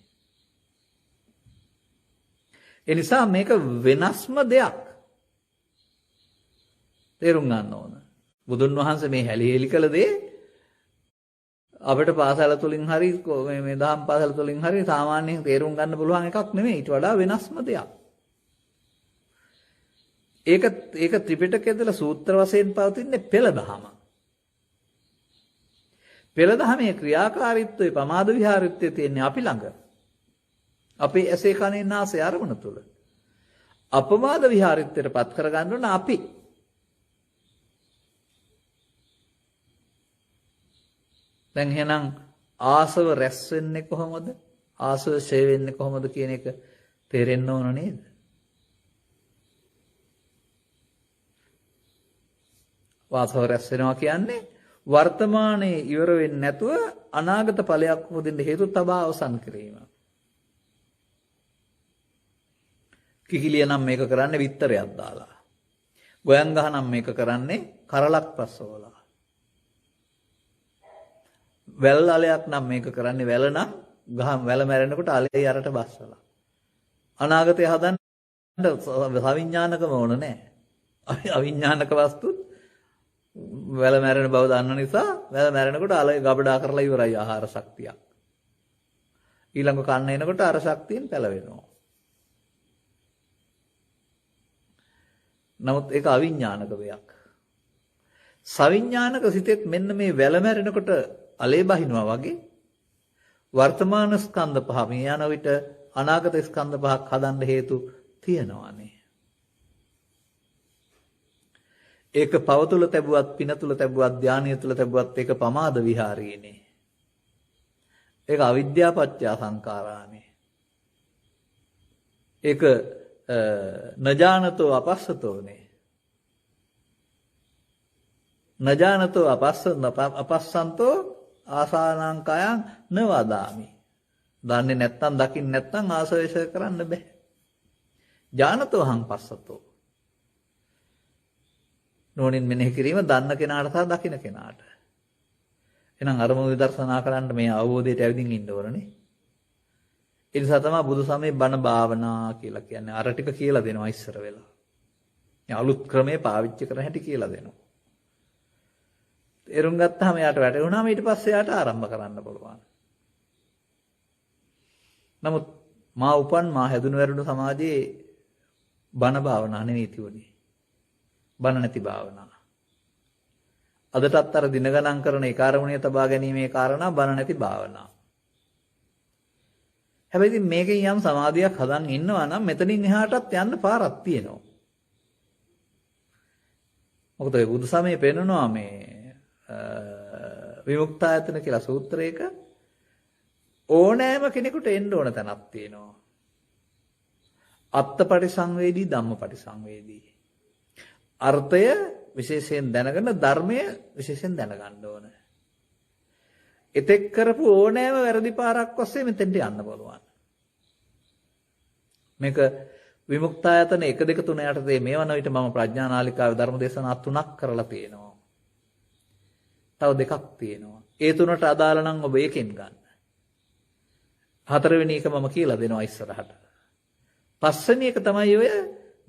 ඒ නිසා මේක වෙනස්ම දෙයක්. තේරුම් ගන්න ඕන. බුදුන් වහන්සේ මේ හැලිහෙලි කළ දේ අපිට පාසල තුලින් හරි මේ දහම් පාසල තුලින් හරි සාමාන්‍යයෙන් තේරුම් ගන්න පුළුවන් එකක් නෙමෙයි. ඊට වඩා වෙනස්ම දෙයක්. ඒක ත්‍රිපිටකයේ දාලා සූත්‍ර වශයෙන් පවතින්නේ පෙළ දහම. පෙළ දහමේ ක්‍රියාකාරීත්වයේ පමාද විහාරීත්වයේ තියෙන්නේ අපි ළඟ. අපේ ඇසේ කනේ නාසය අරමුණ තුල. අපමාද විහාරීත්වයට පත් කරගන්න ඕන අපි. දැන් එහෙනම් ආසව රැස් වෙන්නේ කොහොමද? ආසව ඡය වෙන්නේ කොහොමද කියන එක තේරෙන්න ඕන නේද? ආසව රැස් වෙනවා කියන්නේ වර්තමානයේ ඉවර වෙන්නේ නැතුව අනාගත ඵලයක් උපදින්න හේතු තබා අවසන් කිරීම. කිකිලිය නම් මේක කරන්නේ විත්තරයක් දාලා. ගොයන් ගහ නම් මේක කරන්නේ කරලක් පස්සවලා. වැල් අලයක් නම් මේක කරන්නේ වැල නම් ගහ වැල මැරෙනකොට අලේ යරට බස්සලා. අනාගතය හදන්න සවිඥානිකම ඕන නැහැ. අවිඥානික වස්තුත් වැල මැරෙන බව දන්න නිසා වැල මැරෙනකොට අලේ ගබඩා කරලා ඉවරයි ආහාර ශක්තියක්. ඊළඟ කන්න එනකොට අර ශක්තියෙන් පැලවෙනවා. නමුත් ඒක අවිඥානික දෙයක්. සවිඥානික සිතෙත් මෙන්න මේ වැල මැරෙනකොට අලේ බහිනවා වගේ වර්තමාන ස්කන්ධ පහ මේ යන විට අනාගත ස්කන්ධ පහක් හදන්න හේතු තියෙනවානේ. ඒක පව තුල තැබුවත්, පින තුල තැබුවත්, ධානය තුල තැබුවත් ඒක පමාද විහාරීනේ. ඒක අවිද්‍යාපච්චය සංඛාරානේ. ඒක නජානතෝ අපස්සතෝනේ. නජානතෝ අපස්සන්තෝ ආසානංකයන් නවදාමි. දන්නේ නැත්තම් දකින්න නැත්තම් ආසවේශ කරන්න බෑ. ඥානතෝ හං පස්සතෝ. නෝනින් මෙනෙහි කිරීම දන්න කෙනාට සහ දකින්න කෙනාට. එහෙනම් අරමුණු විදර්ශනා කරන්න මේ අවබෝධයට ඇවිදින් ඉන්න ඕනනේ. ඒ නිසා තමයි බුදු සමයේ බණ භාවනා කියලා කියන්නේ. අර ටික කියලා දෙනවා ඉස්සර වෙලා. මේ අලුත් ක්‍රමේ පාවිච්චි කරන හැටි කියලා දෙනවා. තේරුම් ගත්තාම යාට වැටුණාම ඊට පස්සේ යාට ආරම්භ කරන්න පුළුවන්. නමුත් මා හැදුණු වැරුණු සමාජයේ බණ භාවනා නෙවෙයි තියුනේ. බණ නැති භාවනා. අදටත් අර දින ගණන් කරන ඒ කාර්මුණිය තබා ගැනීමේ කාරණා බණ නැති භාවනා. හැබැයි ඉතින් මේකෙන් යම් සමාධියක් හදන් ඉන්නවා නම් මෙතනින් එහාටත් යන්න පාරක් තියෙනවා. මොකද ඒ බුදු සමයේ පෙන්නනවා මේ විමුක්තායතන කියලා සූත්‍රයක ඕනෑම කෙනෙකුට එන්න ඕන තැනක් තියෙනවා. අත්පටිසංවේදී ධම්මපටිසංවේදී. අර්ථය විශේෂයෙන් දැනගෙන ධර්මය විශේෂයෙන් දැනගන්න ඕන. එතෙක් කරපු ඕනෑම වැරදි පාරක් ඔස්සේ මෙතෙන්ට යන්න පුළුවන්. මේක විමුක්තායතන 1 2 3 යටතේ මේ වන විට මම ප්‍රඥා නාලිකාවේ ධර්ම දේශනා 3ක් කරලා තියෙනවා. තව 2ක් තියෙනවා. ඒ 3ට අදාළ නම් ඔබ ඒකෙන් ගන්න. හතරවෙනි එක මම කියලා දෙනවා ඉස්සරහට. පස්වෙනි එක තමයි ඔය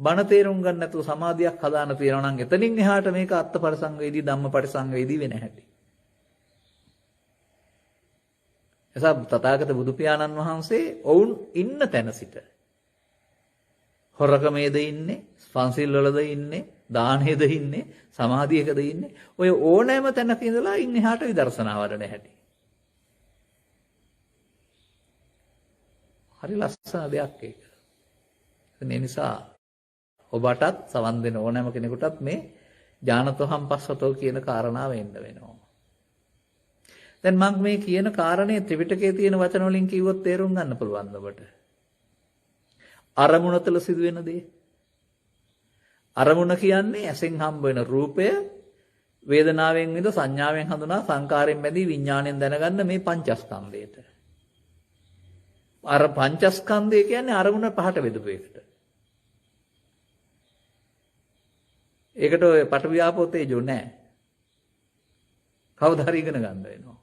බණ තේරුම් ගන්න නැතුව සමාධියක් හදාන තියෙනවා නම් එතනින් එහාට මේක අත්පරිසංවේදී ධම්මපරිසංවේදී වෙන හැටි. එසා තථාගත බුදු පියාණන් වහන්සේ ඔවුන් ඉන්න තැන සිට හොරකමේද ඉන්නේ, පන්සිල් වලද ඉන්නේ, දානයේද ඉන්නේ, සමාධියකද ඉන්නේ, ඔය ඕනෑම තැනක ඉඳලා ඉන්න එහාට විදර්ශනා වඩන හැටි. හරි ලස්සන දෙයක් ඒක. මේ නිසා ඔබටත් සවන් දෙන ඕනෑම කෙනෙකුටත් මේ ඥානතෝහම් පස්සතෝ කියන කාරණාව එන්න වෙනවා. දැන් මම මේ කියන කාරණේ ත්‍රිපිටකයේ තියෙන වචන වලින් කිව්වොත් තේරුම් ගන්න පුළුවන් ඔබට. අරමුණ තුළ සිදුවෙන දේ. අරමුණ කියන්නේ ඇසෙන් හම්බ වෙන රූපය, වේදනාවෙන් විඳ සංඥාවෙන් හඳුනා සංකාරයෙන් බැඳී විඥාණයෙන් දැනගන්න මේ පංචස්කන්ධයට. අර පංචස්කන්ධය කියන්නේ අරමුණ පහට බෙදපු එකට. ඒකට ඔය පඨවි ආපෝ තේජෝ නැහැ. කවදා හරි ඉගෙන ගන්න වෙනවා.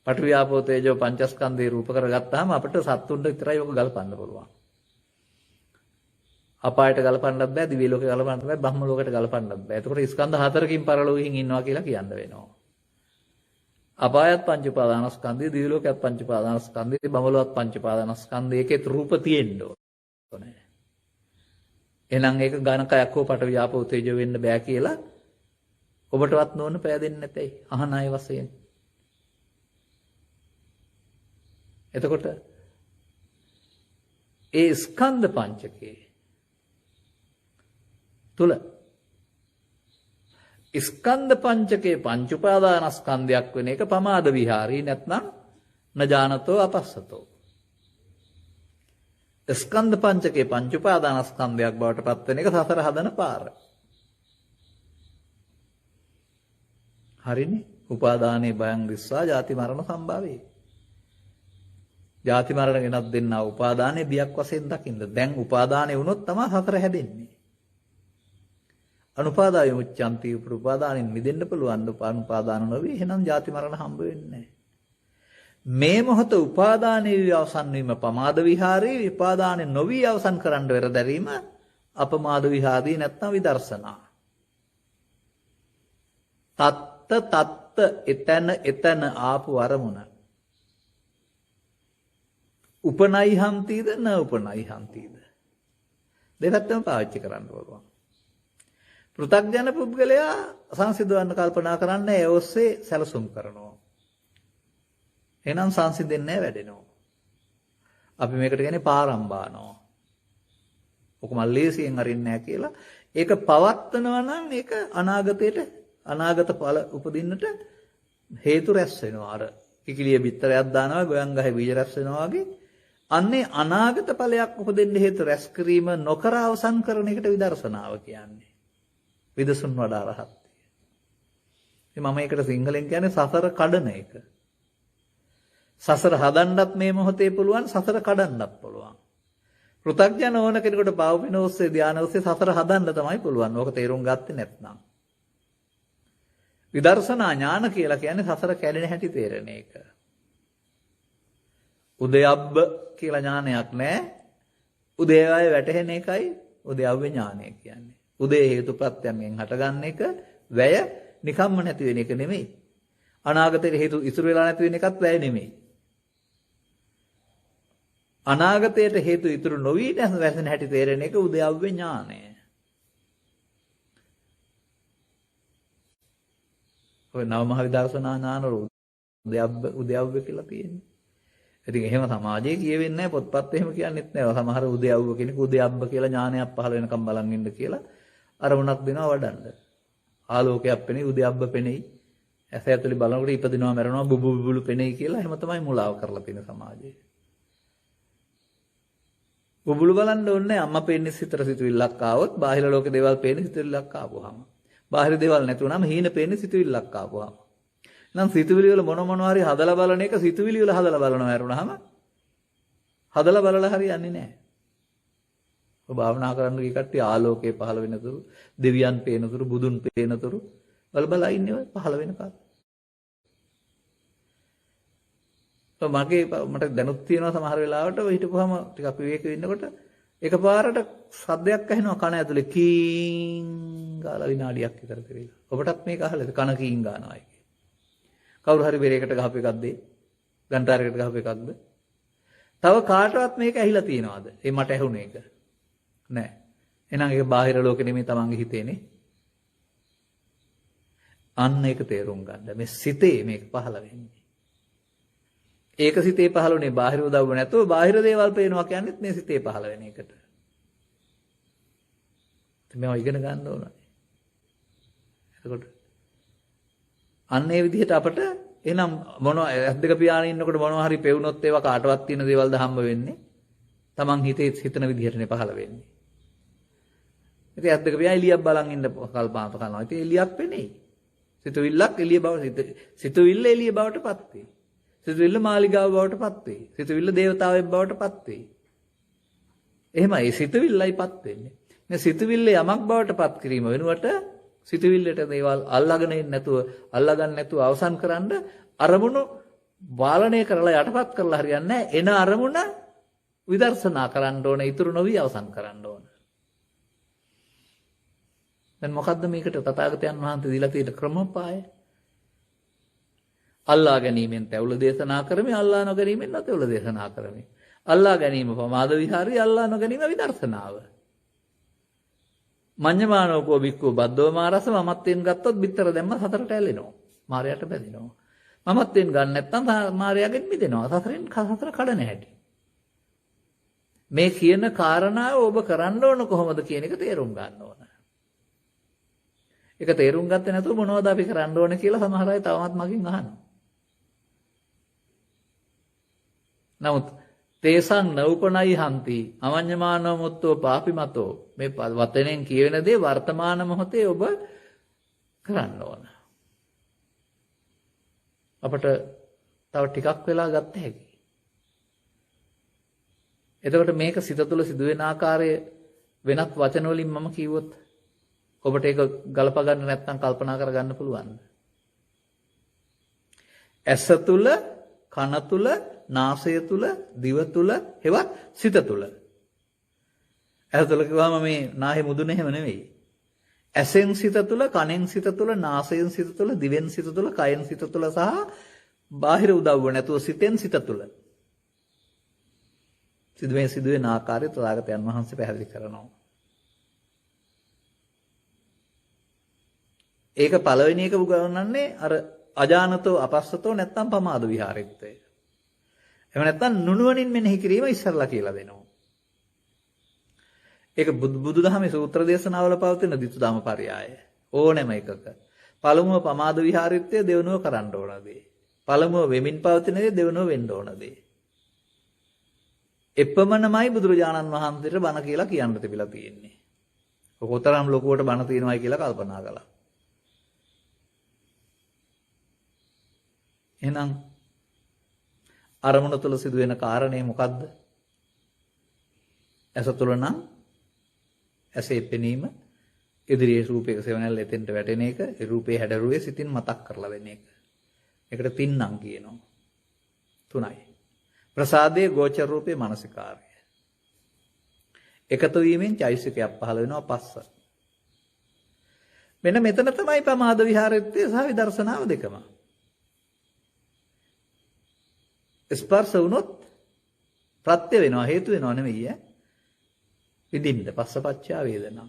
පඨවි ආපෝ තේජෝ පංචස්කන්ධේ රූප කරගත්තාම අපිට සත්තුන්ට විතරයි ඔක ගලපන්න පුළුවන්. අපායට ගලපන්නත් බෑ, දිව්‍ය ලෝකේ ගලපන්නත් බෑ, බ්‍රහ්ම ලෝකයට ගලපන්නත් බෑ. එතකොට ස්කන්ධ හතරකින් පරලෝකෙකින් ඉන්නවා කියලා කියන්න වෙනවා. අපායත් පංච උපාදානස්කන්ධය, දිව්‍ය ලෝකයත් පංච උපාදානස්කන්ධය, බ්‍රහ්ම ලෝකත් පංච උපාදානස්කන්ධය. ඒකේ රූප තියෙන්න ඕනේ. එහෙනම් ඒක ඝනකයක් හෝ පඨවි ආපෝ තේජෝ වෙන්න බෑ කියලා ඔබටවත් නෝන පෑදෙන්නේ නැතයි අහන අය වශයෙන්. එතකොට ඒ ස්කන්ධ පංචකේ තුල ස්කන්ධ පංචකේ පංච උපාදානස්කන්ධයක් වෙන එක පමාද විහාරී නැත්නම් නජානතෝ අපස්සතෝ. ස්කන්ධ පංචකේ පංච උපාදානස්කන්ධයක් බවට පත් වෙන එක සතර හදන පාර. හරිනේ. උපාදානේ බයං විස්සා ජාති මරණ සම්භාවේ. ජාති මරණ ගෙනත් දෙන්නා උපාදානේ බියක් වශයෙන් දකින්න. දැන් උපාදානේ වුණොත් තමයි සතර හැදෙන්නේ. අනුපාදාය මුච්ඡන්ති උපාදානෙන් මිදෙන්න පුළුවන්. අනුපාදාන නොවේ. එහෙනම් ජාති මරණ හම්බ වෙන්නේ නැහැ. මේ මොහොත උපාදානයේ අවසන් වීම පමාද විහාරේ, උපාදානේ නොවි අවසන් කරන්න වෙර දැරීම අපමාද විහාරී නැත්නම් විදර්ශනා. තත්ත එතන ආපු අරමුණ. උපනයි හන්තිද න උපනයි හන්තිද. දෙකටම පාවිච්චි කරන්න පුළුවන්. පෘථග්ජන පුද්ගලයා සංසිඳවන්න කල්පනා කරන්නේ ඒ ඔස්සේ සැලසුම් කරනවා. එහෙනම් සංසිඳෙන්නේ වැඩෙනවා. අපි මේකට කියන්නේ පාරම්බානවා. ඔක මම ලේසියෙන් අරින්නේ නැහැ කියලා. ඒක පවත්නවා නම් ඒක අනාගත ඵල උපදින්නට හේතු රැස් වෙනවා. අර කිකිලිය බිත්තරයක් දානවා ගොයන් ගහේ බීජ රැස් වෙනවා වගේ. අන්නේ අනාගත ඵලයක් උපදින්න හේතු රැස් කිරීම නොකර අවසන් කරන එකට විදර්ශනාව කියන්නේ. විදසුන් වඩා රහත්. ඉතින් මම ඒකට සිංහලෙන් කියන්නේ සසර කඩන එක. සසර හදන්නත් මේ මොහොතේ පුළුවන්, සසර කඩන්නත් පුළුවන්. පෘථග්ජන ඕන කෙනෙකුට පාවපින ඔස්සේ ධානය ඔස්සේ සසර හදන්න තමයි පුළුවන්. ඕක තේරුම් ගත්තේ නැත්නම්. විදර්ශනා ඥාන කියලා කියන්නේ සසර කැඩෙන හැටි තේරෙන එක. උදයබ්බ කියලා ඥානයක් නැහැ. උදේවය වැටහෙන එකයි උදයබ්බ ඥානය කියන්නේ. උදේ හේතුප්‍රත්‍යයෙන් හටගන්න එක, වැය නිකම්ම නැති වෙන එක නෙමෙයි. අනාගතේ හේතු ඉතුරු වෙලා නැති වෙන එකත් වැය නෙමෙයි. අනාගතයට හේතු ඉතුරු නොවි නැසෙන හැටි තේරෙන එක උදයව්‍ය ඥානය. ඔය නවමහ විදර්ශනා ඥාන උදයව්‍ය කියලා තියෙන්නේ. ඉතින් එහෙම සමාජයේ කියවෙන්නේ නැහැ, පොත්පත් එහෙම කියන්නෙත් නැහැ. සමහර උදයව්‍ය කෙනෙක් උදයබ්බ කියලා ඥානයක් පහළ වෙනකම් බලන් ඉන්න කියලා අරමුණක් දෙනවා වඩන්න. ආලෝකයක් පෙනේ, උදයබ්බ පෙනේ. ඇස ඇතුලේ බලනකොට ඉපදිනවා මැරෙනවා බුබුලු පෙනේ කියලා එහෙම තමයි මුලාව කරලා තියෙන සමාජයේ. බුබුලු බලන්න ඕනේ අම්මා පෙන්නේ සිතට සිතුවිල්ලක් ආවොත්, බාහිර ලෝකේ දේවල් පෙන්නේ සිතුවිල්ලක් ආවොහම. බාහිර දේවල් නැතුණාම හීන පෙන්නේ සිතුවිල්ලක් ආවොහම. නම් සිතුවිලි වල මොනවා හරි හදලා බලන එක සිතුවිලි වල හදලා බලනවා ඇරුණාම හදලා බලලා හරියන්නේ නැහැ. ඔබ භාවනා කරන්න ගිය කට්ටිය ආලෝකයේ පහළ වෙනතුරු, දෙවියන් පේනතුරු, බුදුන් පේනතුරු බල බල ඉන්නේ පහළ වෙනකල්. මට දැනුත් තියෙනවා සමහර වෙලාවට ඔය හිටපුවාම ටිකක් විවේකීව ඉන්නකොට එකපාරට සද්දයක් ඇහෙනවා කන ඇතුලේ කීං ගාලා විනාඩියක් විතර තිරිලා. ඔබටත් මේක අහලාද කන කීං ගානවා එකේ. කවුරු හරි බෙරේකට ගහපු එකක්ද? ගන්ටාරයකට ගහපු එකක්ද? තව කාටවත් මේක ඇහිලා තියෙනවද? ඒ මට ඇහුනේ එක. නෑ. එහෙනම් ඒක බාහිර ලෝකෙ නෙමෙයි තමන්ගේ හිතේනේ. අන්න ඒක තේරුම් ගන්න. මේ සිතේ මේක පහළ වෙන්නේ. ඒක සිතේ පහළුනේ බාහිර උදව්ව නැතුව බාහිර දේවල් පේනවා කියන්නේත් මේ සිතේ පහළ වෙන එකට. මේවා ඉගෙන ගන්න ඕනේ. එතකොට අන්න ඒ විදිහට අපට එහෙනම් මොනවා ඇස් දෙක පියාගෙන ඉන්නකොට මොනවා හරි පෙවුනොත් ඒවා කාටවත් තියෙන දේවල්ද හම්බ වෙන්නේ? Taman හිතේ හිතන විදිහටනේ පහළ වෙන්නේ. ඉතින් ඇස් දෙක පියා එළියක් බලන් ඉන්න කල්පනා කරනවා. ඉතින් එළියක් වෙන්නේ. සිතුවිල්ලක් එළිය බව සිතුවිල්ල එළිය බවට පත් වේ. සිතුවිල්ල මාලිගාව බවට පත් වේ. සිතුවිල්ල දේවතාවෙක් බවට පත් වේ. එහෙමයි සිතුවිල්ලයි පත් වෙන්නේ. මේ සිතුවිල්ල යමක් බවට පත් කිරීම වෙනුවට සිතුවිල්ලට දේවල් අල්ලාගෙන ඉන්නේ නැතුව අල්ලාගන්න නැතුව අවසන් කරන්න අරමුණු පාලනය කරලා යටපත් කරලා හරියන්නේ නැහැ. එන අරමුණ විදර්ශනා කරන්න ඕන, ඉතුරු නොවි අවසන් කරන්න ඕන. දැන් මොකද්ද මේකට තථාගතයන් වහන්සේ දීලා තියෙන ක්‍රමපාය? අල්ලා ගැනීමෙන් තැවුල දේශනා කරමි, අල්ලා නොගැනීමෙන් නැතැවුල දේශනා කරමි. අල්ලා ගැනීම පමාද විහාරී, අල්ලා නොගැනීම විදර්ශනාව. මඤ්ඤමානෝකෝ බික්කෝ බද්දෝ මාරස මමත්වෙන් ගත්තොත් බිත්තර දැම්ම සතරට ඇලෙනවා. මාරයට බැඳෙනවා. මමත්වෙන් ගන්න නැත්නම් මාරයාගෙන් මිදෙනවා. සතර කඩන හැටි. මේ කියන කාරණාව ඔබ කරන්න ඕන කොහොමද කියන එක තේරුම් ගන්න ඕන. ඒක තේරුම් ගත්තේ නැතුව මොනවද අපි කරන්න ඕන කියලා සමහර අය තවමත් මගෙන් අහනවා. නමුත් තේසං නෞපනයි හන්ති අමඤ්ඤමානෝ මුත්තෝ පාපිමතෝ මේ වචනෙන් කියවෙන දේ වර්තමාන මොහොතේ ඔබ කරන්න ඕන. අපට තව ටිකක් වෙලා ගන්න හැකියි. එතකොට මේක සිත තුළ සිදුවෙන ආකාරය වෙනත් වචන වලින් මම කිව්වොත් ඔබට ඒක ගලප ගන්න නැත්නම් කල්පනා කරගන්න පුළුවන්ද? ඇස තුළ, කන තුළ, නාසය තුළ, දිව තුළ, හෙවත් සිත තුළ. ඇස තුළ කිව්වම මේ නාහේ මුදුන එහෙම නෙවෙයි. ඇසෙන් සිත තුළ, කනෙන් සිත තුළ, නාසයෙන් සිත තුළ, දිවෙන් සිත තුළ, කයෙන් සිත තුළ සහ බාහිර උදව්ව නැතුව සිතෙන් සිත තුළ. සිදුවෙන ආකාරය තථාගතයන් වහන්සේ පැහැදිලි කරනවා. ඒක පළවෙනි එක උගන්වන්නේ අර අජානතෝ අපස්සතෝ නැත්තම් පමාද විහාරිත්වය. එහෙම නැත්තම් නුනුවණින් මෙනෙහි කිරීම ඉස්සරලා කියලා දෙනවා. ඒක බුදුදහමේ සූත්‍ර දේශනාවල පවතින ditth ධම්ම පරයය. ඕනෑම එකක. පළමුව පමාද විහාරිත්වය දෙවෙනුව කරන්න ඕන දේ. පළමුව වෙමින් පවතින දේ දෙවෙනුව වෙන්න ඕන දේ. එපමණමයි බුදුරජාණන් වහන්සේට බණ කියලා කියන්න තිබිලා තියෙන්නේ. කොතරම් ලොකුවට බණ තියෙනවයි කියලා කල්පනා කළා. එහෙනම් අරමුණ තුළ සිදුවෙන කාරණේ මොකද්ද? ඇස තුළ නම් ඇසේ පෙනීම, ඉදිරියේ රූපයක සෙවණැල්ල එතෙන්ට වැටෙන එක, ඒ රූපේ හැඩරුවේ සිතින් මතක් කරලා දෙන එක. ඒකට තින්නම් කියනවා. තුනයි. ප්‍රසාදයේ ගෝචර රූපේ මානසිකාර්ය. එකතු වීමෙන් චෛසිකයක් පහළ වෙනවා පස්ස. මෙන්න මෙතන තමයි ප්‍රමාද විහාරත්වය සහ විදර්ශනාව දෙකම. ස්පර්ශ වුණොත් ප්‍රත්‍ය වෙනවා, හේතු වෙනවා නෙවෙයි ඈ. විඳින්න පස්සපච්චා වේදනා.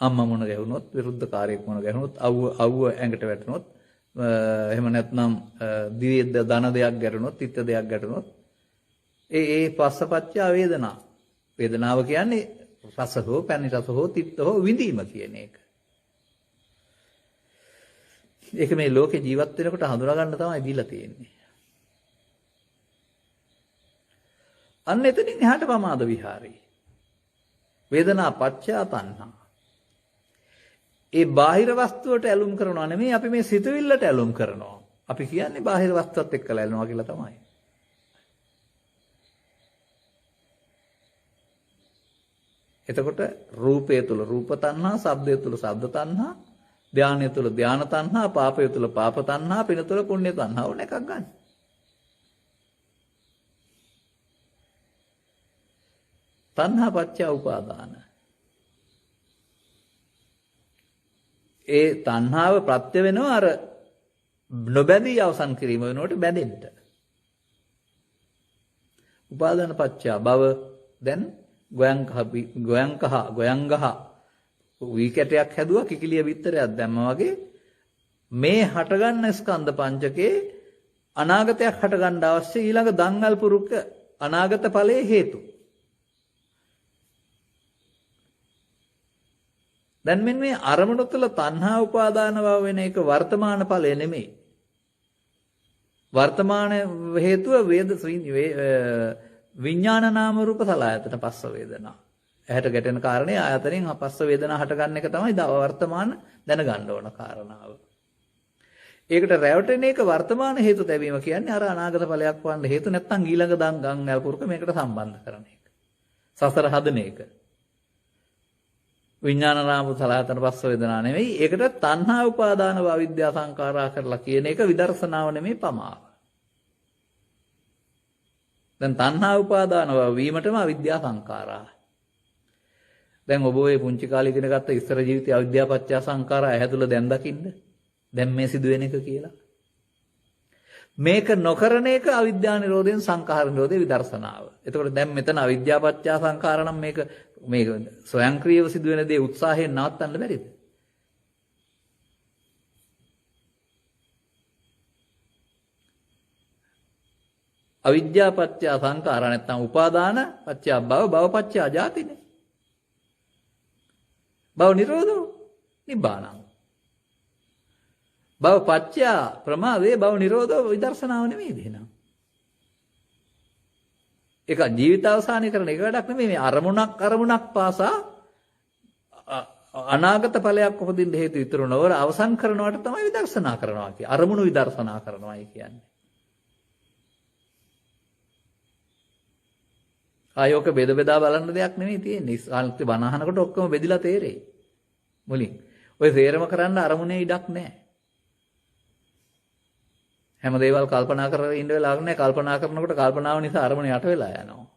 අම්මා මොන ගැහුනොත්, විරුද්ධකාරයෙක් මොන ගැහුනොත්, අවුව ඇඟට වැටුනොත්, එහෙම නැත්නම් දිවේ දන දෙයක් ගැටුනොත්, තිත්ත දෙයක් ගැටුනොත් ඒ පස්සපච්චා වේදනා. වේදනාව කියන්නේ රස හෝ පැණි රස හෝ තිත්ත හෝ විඳීම කියන එක. ඒක මේ ලෝකේ ජීවත් වෙනකොට හඳුනා ගන්න තමයි දීලා තියෙන්නේ. අන්න එතනින් එහාට පමාද විහාරේ. වේදනා පච්චා තණ්හා. ඒ බාහිර වස්තුවට ඇලුම් කරනවා නෙමෙයි, අපි මේ සිතුවිල්ලට ඇලුම් කරනවා. අපි කියන්නේ බාහිර වස්තුවත් එක්කලා ඇලෙනවා කියලා තමයි. එතකොට රූපය තුල රූප තණ්හා, ශබ්දය තුල ශබ්ද තණ්හා, ධානය තුල ධාන තණ්හා, පාපය තුල පාප තණ්හා, පින තුල පුණ්‍ය තණ්හා ඕන එකක් ගන්න. තණ්හා පත්‍ය උපාදාන. ඒ තණ්හාව ප්‍රත්‍ය වෙනවා අර නොබැඳී අවසන් කිරීම වෙනකොට බැඳෙන්න. උපාදාන පත්‍ය භව දැන් ගොයන්ගහ වී කැටයක් හැදුවා කිකිලිය බිත්තරයක් දැම්මා වගේ මේ හටගන්න ස්කන්ධ පංචකේ අනාගතයක් හටගන්න අවශ්‍ය ඊළඟ දංගල් පුරුක අනාගත ඵලයේ හේතු. දැන් මෙන්න මේ අරමුණු තුළ තණ්හා උපාදාන බව වෙන එක වර්තමාන ඵලය නෙමෙයි. වර්තමාන හේතුව විඥාන නාම රූප සලආයතන පස්ස වේදනා. ඇහැට ගැටෙන කාරණේ ආයතනෙන් පස්ස වේදනා හටගන්න එක තමයි වර්තමාන දැනගන්න ඕන කාරණාව. ඒකට රැවටෙන එක වර්තමාන හේතු තැබීම කියන්නේ අර අනාගත ඵලයක් වන්න හේතු නැත්නම් ඊළඟ ගංගල් පුරුක මේකට සම්බන්ධ කරන එක. සසර හදන එක. විඥාන නාම සලආයතන පස්ස වේදනා නෙමෙයි. ඒකට තණ්හා උපාදාන අවිද්‍යා සංඛාරා කරලා කියන එක විදර්ශනාව නෙමෙයි පමාව. දැන් තණ්හා උපාදාන වීමටම අවිද්‍යා සංඛාරා. දැන් ඔබ ඔය පුංචි කාලේ ඉගෙන ගත්ත ඉස්සර ජීවිතයේ අවිද්‍යා පත්‍ය සංඛාරා ඇහැතුල දැන් දකින්න. දැන් මේ සිදුවෙන එක කියලා. මේක නොකරන එක අවිද්‍යා නිරෝධයෙන් සංඛාර නිරෝධේ විදර්ශනාව. එතකොට දැන් මෙතන අවිද්‍යා පත්‍ය සංඛාර නම් මේක ස්වයංක්‍රීයව සිදුවෙන දේ උත්සාහයෙන් නවත්තන්න බැරිද? අවිද්‍යා පත්‍ය සංඛාර නැත්නම් උපාදාන පත්‍ය භව භව පත්‍ය ජාතිනේ. භව නිරෝධෝ නිබ්බානං. භව පත්‍ය ප්‍රමාදේ භව නිරෝධෝ විදර්ශනාව නෙමෙයි දෙනවා. ඒක ජීවිත අවසානයේ කරන එක වැඩක් නෙමෙයි. මේ අරමුණක් පාසා අනාගත ඵලයක් උපදින්න හේතු ඉතුරු නොවර අවසන් කරනවට තමයි විදර්ශනා කරනවා කියන්නේ. අරමුණු විදර්ශනා කරනවායි කියන්නේ. ආයෝක බෙද බෙදා බලන්න දෙයක් නෙමෙයි තියෙන්නේ. සාන්ති බනහනකොට ඔක්කොම බෙදිලා තේරෙයි. මුලින් ඔය තේරම කරන්න අරමුණේ ඉඩක් නැහැ. හැම දේවල් කල්පනා කරගෙන ඉන්න වෙලාවක් නැහැ. කල්පනා කරනකොට කල්පනාව නිසා අරමුණ යට වෙලා යනවා.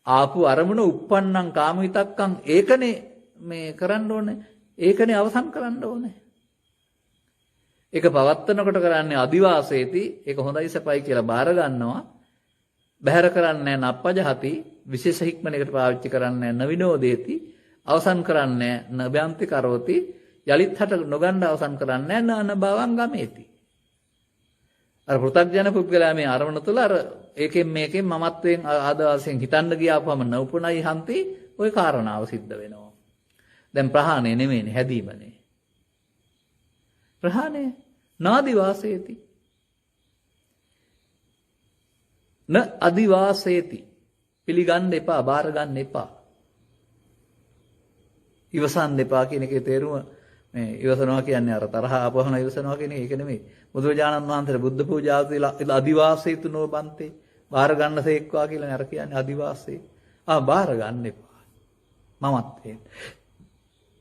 ආපු අරමුණ uppannam කාමවිතක්කම් ඒකනේ මේ කරන්න ඕනේ. ඒකනේ අවසන් කරන්න ඕනේ. ඒක පවත්නකොට කරන්නේ අදිවාසේති. ඒක හොඳයි සපයි කියලා බාර ගන්නවා. බහැර කරන්නේ නප්පජහති. විශේෂ හික්මනයකට පාවිච්චි කරන්නේ නවිනෝදේති. අවසන් කරන්නේ නබ්‍යන්ති කරෝති. යලිත් හට නොගන්න අවසන් කරන්නේ නාන භවං ගමේති. අර පෘථග්ජන පුද්ගලයා මේ අරමුණ තුළ අර ඒකෙන් මේකෙන් මමත්වයෙන් ආදාසයෙන් හිතන්න ගියාපම නූපුණයි හන්ති ওই කාරණාව සිද්ධ වෙනවා. දැන් ප්‍රහාණය නෙමෙයිනේ හැදීමනේ. ප්‍රහාණය නාදිවාසේති. න අදිවාසේති. පිළිගන්න එපා, බාර ගන්න එපා. ඉවසන්න එපා කියන එකේ තේරුම මේ ඉවසනවා කියන්නේ අර තරහ ආපහන ඉවසනවා කියන එක ඒක නෙමෙයි. බුදුරජාණන් වහන්සේ බුද්ධ පූජාවේදී අදිවාසීතු නොබන්තේ බාර ගන්න සේක්වා කියලා අර කියන්නේ අදිවාසී. බාර ගන්න එපා. මමත්වයෙන්.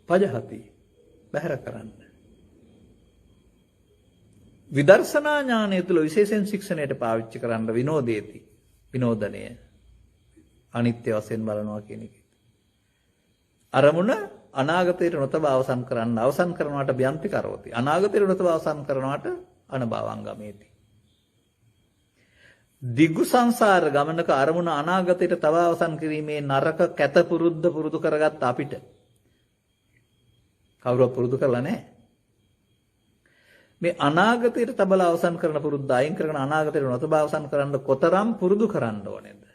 පජහති. බහැර කරන්න. විදර්ශනා ඥානය තුළ විශේෂයෙන් ශික්ෂණයට පාවිච්චි කරන්න විනෝදේති. විනෝදනය. අනිත්‍ය වශයෙන් බලනවා කියන එක. අරමුණ අනාගතයට නොතබා අවසන් කරන්න අවසන් කරනවට බ්‍යන්ති කරෝති. අනාගතයට නොතබා අවසන් කරනවට අනභවං ගමේති. දිග්ගු සංසාර ගමනක අරමුණ අනාගතයට තබා අවසන් කිරීමේ නරක කැත පුරුදු කරගත්ත අපිට කවුරුත් පුරුදු කරලා නැහැ. මේ අනාගතයට තබලා අවසන් කරන පුරුද්ද අයින් කරගෙන අනාගතයට නොතබා අවසන් කරන්න කොතරම් පුරුදු කරන්න ඕනේද?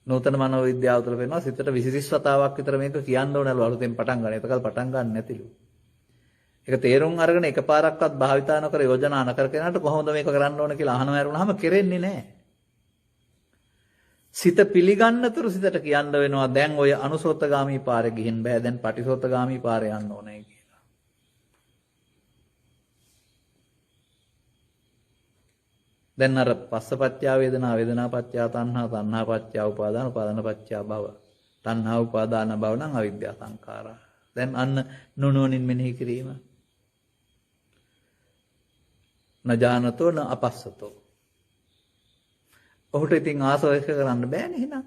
නූතන මනෝවිද්‍යාව තුළ වෙනවා සිතට 20 වතාවක් විතර මේක කියන්න ඕනලු අලුතෙන් පටන් ගන්න. ඒකල් පටන් ගන්න නැතිලු. ඒක තේරුම් අරගෙන එකපාරක්වත් භාවිතා නොකර යෝජනා නොකර කෙනාට කොහොමද මේක කරන්න ඕන කියලා අහනවා වරුණාම කෙරෙන්නේ නැහැ. සිත පිළිගන්නතුරු සිතට කියන්න වෙනවා දැන් ඔය අනුසෝතගාමී පාරේ ගිහින් බෑ දැන් පටිසෝතගාමී පාරේ යන්න ඕනේ කියලා. දැන් අර පස්සපච්චා වේදනා වේදනාපච්චා තණ්හා තණ්හාපච්චා උපාදාන උපාදානපච්චා භව තණ්හා උපාදාන භව නම් අවිද්‍යා සංඛාරා දැන් අන්න නුනුවණින් මෙනෙහි කිරීම. නජානතෝ න අපස්සතෝ. ඔහුට ඉතින් ආසවයක කරන්න බෑනේ එහෙනම්.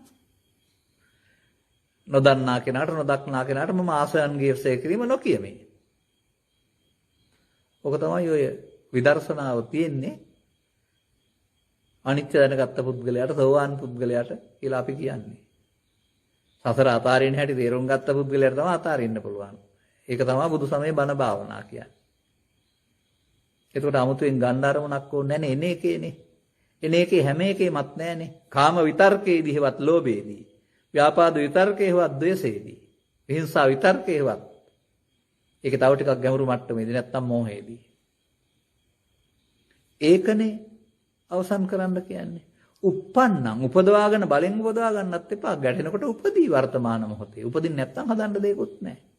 නොදන්නා කෙනාට නොදක්නා කෙනාට මම ආසයන්ගේ සේ කිරීම නොකියමි. ඔක තමයි ඔය විදර්ශනාව තියෙන්නේ. අනිත්‍ය දැනගත්ත පුද්ගලයාට සෝවාන් පුද්ගලයාට කියලා අපි කියන්නේ. සසර අතාරින්න හැටි තේරුම් ගත්ත පුද්ගලයාට තමයි අතාරින්න පුළුවන්. ඒක තමයි බුදු සමයේ බණ භාවනා කියන්නේ. එතකොට 아무තෙන් ගන්න අරමුණක් ඕනේ නැනේ එන එකේනේ. එන එකේ හැම එකේමත් නැහනේ. කාම විතර්කයේදී හෙවත් ලෝභයේදී, ව්‍යාපාද විතර්කයේවත් ද්වේෂයේදී, විහිංසා විතර්කයේවත් ඒක තව ටිකක් ගැඹුරු මට්ටමේදී නැත්තම් මෝහයේදී. ඒකනේ අවසන් කරන්න කියන්නේ. උප්පන්නං උපදවාගෙන බලෙන් උපදවා ගන්නත් එපා. ගැටෙනකොට උපදී වර්තමාන මොහොතේ. උපදින්න නැත්තම් හදන්න දෙයක්වත් නැහැ.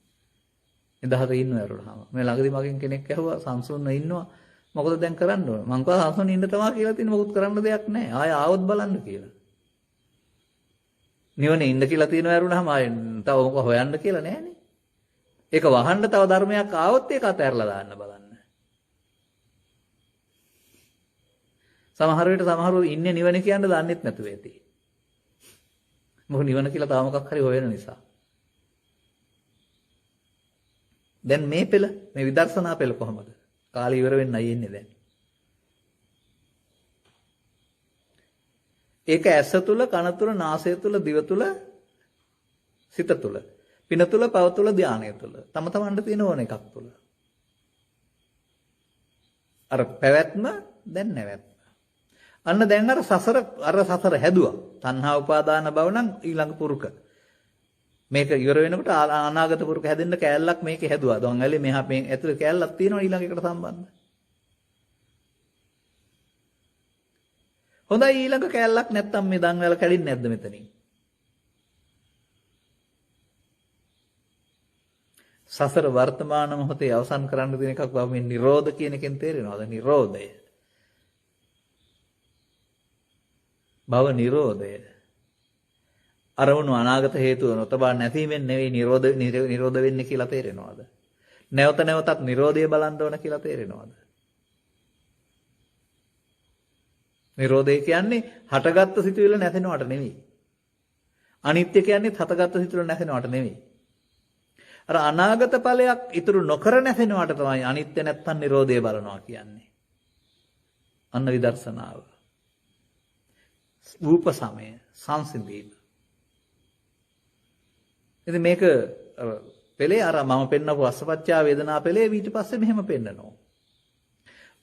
ඉඳහත ඉන්නවා ඇරුණාම. මේ ළඟදී මගෙන් කෙනෙක් ඇහුවා සංසුන්ව ඉන්නවා. මොකද දැන් කරන්න ඕන? මං කිව්වා සංසුන්ව ඉන්න තමයි කියලා තියෙන මොකුත් කරන්න දෙයක් නැහැ. ආය ආවොත් බලන්න කියලා. නිවනේ ඉන්න කියලා තියෙනවා ඇරුණාම ආය තව මොකක් හොයන්න කියලා නැහැනේ. ඒක වහන්න තව ධර්මයක් ආවොත් ඒක අතහැරලා දාන්න බලන්න. සමහර විට සමහරව ඉන්නේ නිවන කියන්න දන්නෙත් නැතුව ඇති. මොකද නිවන කියලා තව මොකක් හරි හොයන නිසා. දැන් මේ පෙළ මේ විදර්ශනා පෙළ කොහමද? කාලය ඉවර වෙන්නයි එන්නේ දැන්. ඒක ඇස තුල, කන තුල, නාසය තුල, දිව තුල, සිත තුල, පින තුල, පව තුල, ධානය තුල. තම තමන්ට තියෙන ඕන එකක් තුල. අර පැවැත්ම දැන් නැවැත්ම. අන්න දැන් අර සසර හැදුවා. තණ්හා උපාදාන භව නම් ඊළඟ පුරුක. මේක ඉවර වෙනකොට අනාගත පුරුක හැදෙන්න කෑල්ලක් මේකේ හැදුවා. දොන් ඇලේ මෙහා මේ ඇතුලේ කෑල්ලක් තියෙනවා ඊළඟ එකට සම්බන්ධ. හොඳයි ඊළඟ කෑල්ලක් නැත්තම් මේ දන් වල කැඩෙන්නේ නැද්ද මෙතනින්? සසර වර්තමාන මොහොතේ අවසන් කරන්න දෙන එකක් බව මේ නිරෝධ කියන එකෙන් තේරෙනවද? නිරෝධය. භව නිරෝධය. අරමුණු අනාගත හේතුව නොතබා නැතිවෙන්නේ නෙවෙයි නිරෝධ වෙන්නේ කියලා තේරෙනවද? නැවත නැවතත් නිරෝධය බලන්න ඕන කියලා තේරෙනවද? නිරෝධය කියන්නේ හටගත්තු සිතුවිල්ල නැසෙනවට නෙවෙයි. අනිත්‍ය කියන්නේ හටගත්තු සිතුවිල්ල නැසෙනවට නෙවෙයි. අර අනාගත ඵලයක් ඉතුරු නොකර නැසෙනවට තමයි අනිත්‍ය නැත්තම් නිරෝධය බලනවා කියන්නේ. අන්න විදර්ශනාව. රූප සමය සංසිඳීම. ඉතින් මේක පෙළේ අර මම පෙන්නපු අස්සපච්චා වේදනා පෙළේ ඊට පස්සේ මෙහෙම පෙන්නනවා.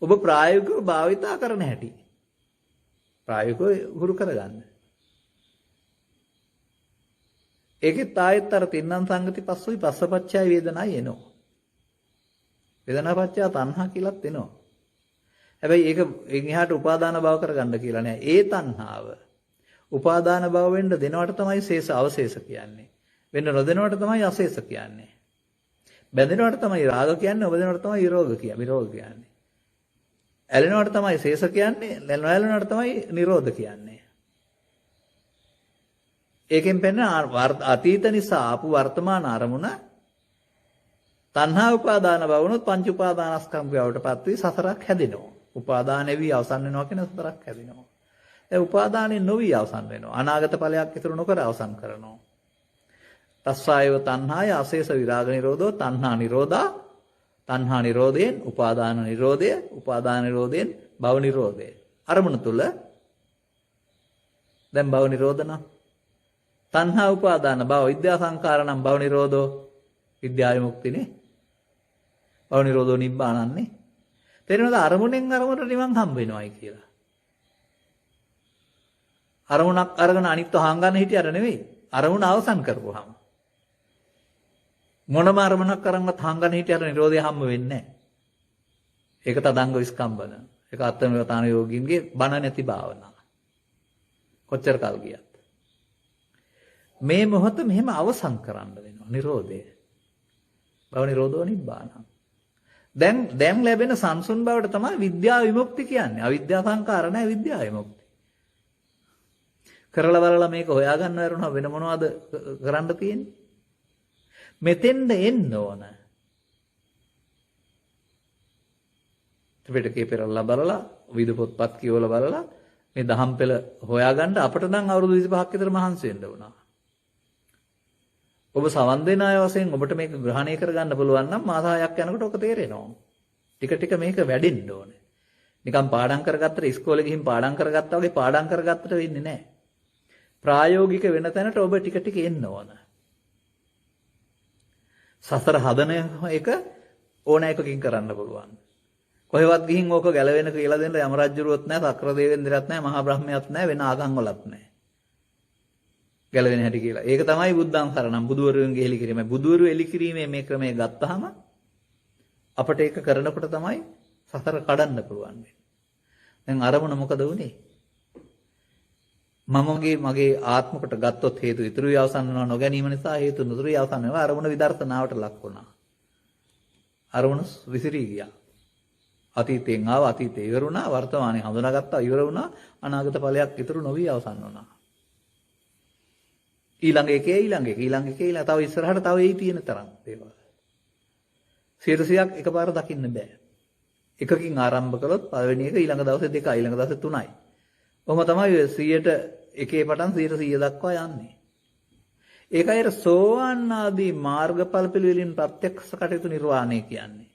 ඔබ ප්‍රායෝගිකව භාවිතා කරන හැටි. ප්‍රායෝගිකව හුරු කරගන්න. ඒකෙත් ආයෙත් අර තින්නම් සංගති පස්සොයි පස්සපච්චා වේදනායි එනවා. වේදනාපච්චා තණ්හා කියලාත් එනවා. හැබැයි ඒක එහාට උපාදාන භව කරගන්න කියලා නෑ. ඒ තණ්හාව උපාදාන භව වෙන්න දෙනවට තමයි ශේෂ අවශේෂ කියන්නේ. වෙන්න නොදෙනවට තමයි අශේෂ කියන්නේ. බැඳෙනවට තමයි රාග කියන්නේ, ඔබදෙනවට තමයි විරෝධ කියන්නේ. ඇලෙනවට තමයි ශේෂ කියන්නේ, නොඇලෙනවට තමයි නිරෝධ කියන්නේ. ඒකෙන් පෙන්න අතීත නිසා ආපු වර්තමාන අරමුණ තණ්හා උපාදාන භව වුණොත් පංච උපාදානස්කන්ධයට පත් වී සසරක් හැදෙනවා. උපාදාන වී අවසන් වෙනවා කියන සතරක් හැදෙනවා. ඒ උපාදානෙ නොවි අවසන් වෙනවා. අනාගත ඵලයක් ඉතුරු නොකර අවසන් කරනවා. තස්සායව තණ්හාය අශේෂ විරාග නිරෝධෝ තණ්හා නිරෝධා තණ්හා නිරෝධයෙන් උපාදාන නිරෝධය උපාදාන නිරෝධයෙන් භව නිරෝධය. අරමුණ තුල දැන් භව නිරෝධන තණ්හා උපාදාන භව විද්‍යා සංකාරණම් භව නිරෝධෝ විද්‍යා විමුක්තිනේ. භව නිරෝධෝ නිබ්බානන්නේ. තේරෙනවද? අරමුණෙන් අරමුණට නිවන් හම්බ වෙනවයි කියලා. අරමුණක් අරගෙන අනිත්ව හංගන්න හිටියට නෙවෙයි. අරමුණ අවසන් කරපුවාම. මොනම අරමුණක් අරන්වත් හංගන්න හිටියට නිරෝධය හම්බ වෙන්නේ නැහැ. ඒක තදංග විස්කම්බන. ඒක අත්මවතාන යෝගින්ගේ බණ නැති භාවනාව. කොච්චර කල් ගියත්. මේ මොහොත මෙහෙම අවසන් කරන්න වෙනවා නිරෝධය. භව නිරෝධෝ නිබ්බාන. දැන් ලැබෙන සංසුන් බවට තමයි විද්‍යා විමුක්ති කියන්නේ. අවිද්‍යා සංකාර නැහැ විද්‍යා විමුක්ති. කරලා බලලා මේක හොයාගන්න වැරුණා වෙන මොනවද කරන්න තියෙන්නේ? මෙතෙන්ද එන්න ඕන. ත්‍රිපිටකේ පෙරලා බලලා විවිධ පොත්පත් කියවලා බලලා මේ දහම් පෙළ හොයාගන්න අපිට නම් අවුරුදු 25ක් විතර මහන්සි වෙන්න වුණා. ඔබ සවන් දෙන අය වශයෙන් ඔබට මේක ග්‍රහණය කරගන්න පුළුවන් නම් මාස 6ක් යනකොට ඔක තේරෙනවා. ටික ටික මේක වැඩෙන්න ඕනේ. නිකන් පාඩම් කරගත්තට ඉස්කෝලේ ගිහින් පාඩම් කරගත්තා වගේ පාඩම් කරගත්තට වෙන්නේ නැහැ. ප්‍රායෝගික වෙන තැනට ඔබ ටික ටික එන්න ඕන. සසර හදන එක ඕන එකකින් කරන්න පුළුවන්. කොහෙවත් ගිහින් ඕක ගැලවෙන කියලා දෙන්න යම රජුරුවත් නැහැ, සක්‍ර දේවේන්ද්‍රයත් නැහැ, මහා බ්‍රහ්මයාත් නැහැ, වෙන ආගම් වලත් නැහැ. ගැලවෙන හැටි කියලා. ඒක තමයි බුද්ධං සරණම්, බුදුවරුන්ගේ එලි කිරීම. බුදුවරු එලි කිරීමේ මේ ක්‍රමය ගත්තාම අපිට ඒක කරනකොට තමයි සසර කඩන්න පුළුවන් වෙන්නේ. දැන් අරමුණ මොකද වුනේ? මගේ ආත්මකට ගත්තොත් හේතු ඉතුරුයි අවසන් වෙනවා නොගැනීම නිසා හේතු නුතුරුයි අවසන් වෙනවා. අරමුණ විදර්ශනාවට ලක් වුණා. අරමුණ විසිරී ගියා. අතීතයෙන් ආව, අතීතේ ඉවර වුණා, වර්තමානයේ හඳුනාගත්තා, ඉවර වුණා, අනාගත ඵලයක් ඉතුරු නොවි අවසන් වුණා. ඊළඟ එකේ තව ඉස්සරහට තව එයි තියෙන තරම් දේවල්. 100ක් එකපාර දකින්න බෑ. එකකින් ආරම්භ කළොත් පළවෙනි එක ඊළඟ දවසේ 2යි, ඊළඟ දවසේ 3යි. ඔහොම තමයි 100ට එකේ පටන් 100 දක්වා යන්නේ. ඒකයි සෝවාන් ආදී මාර්ගඵල පිළිවෙලින් ප්‍රත්‍යක්ෂ කටයුතු නිර්වාණය කියන්නේ.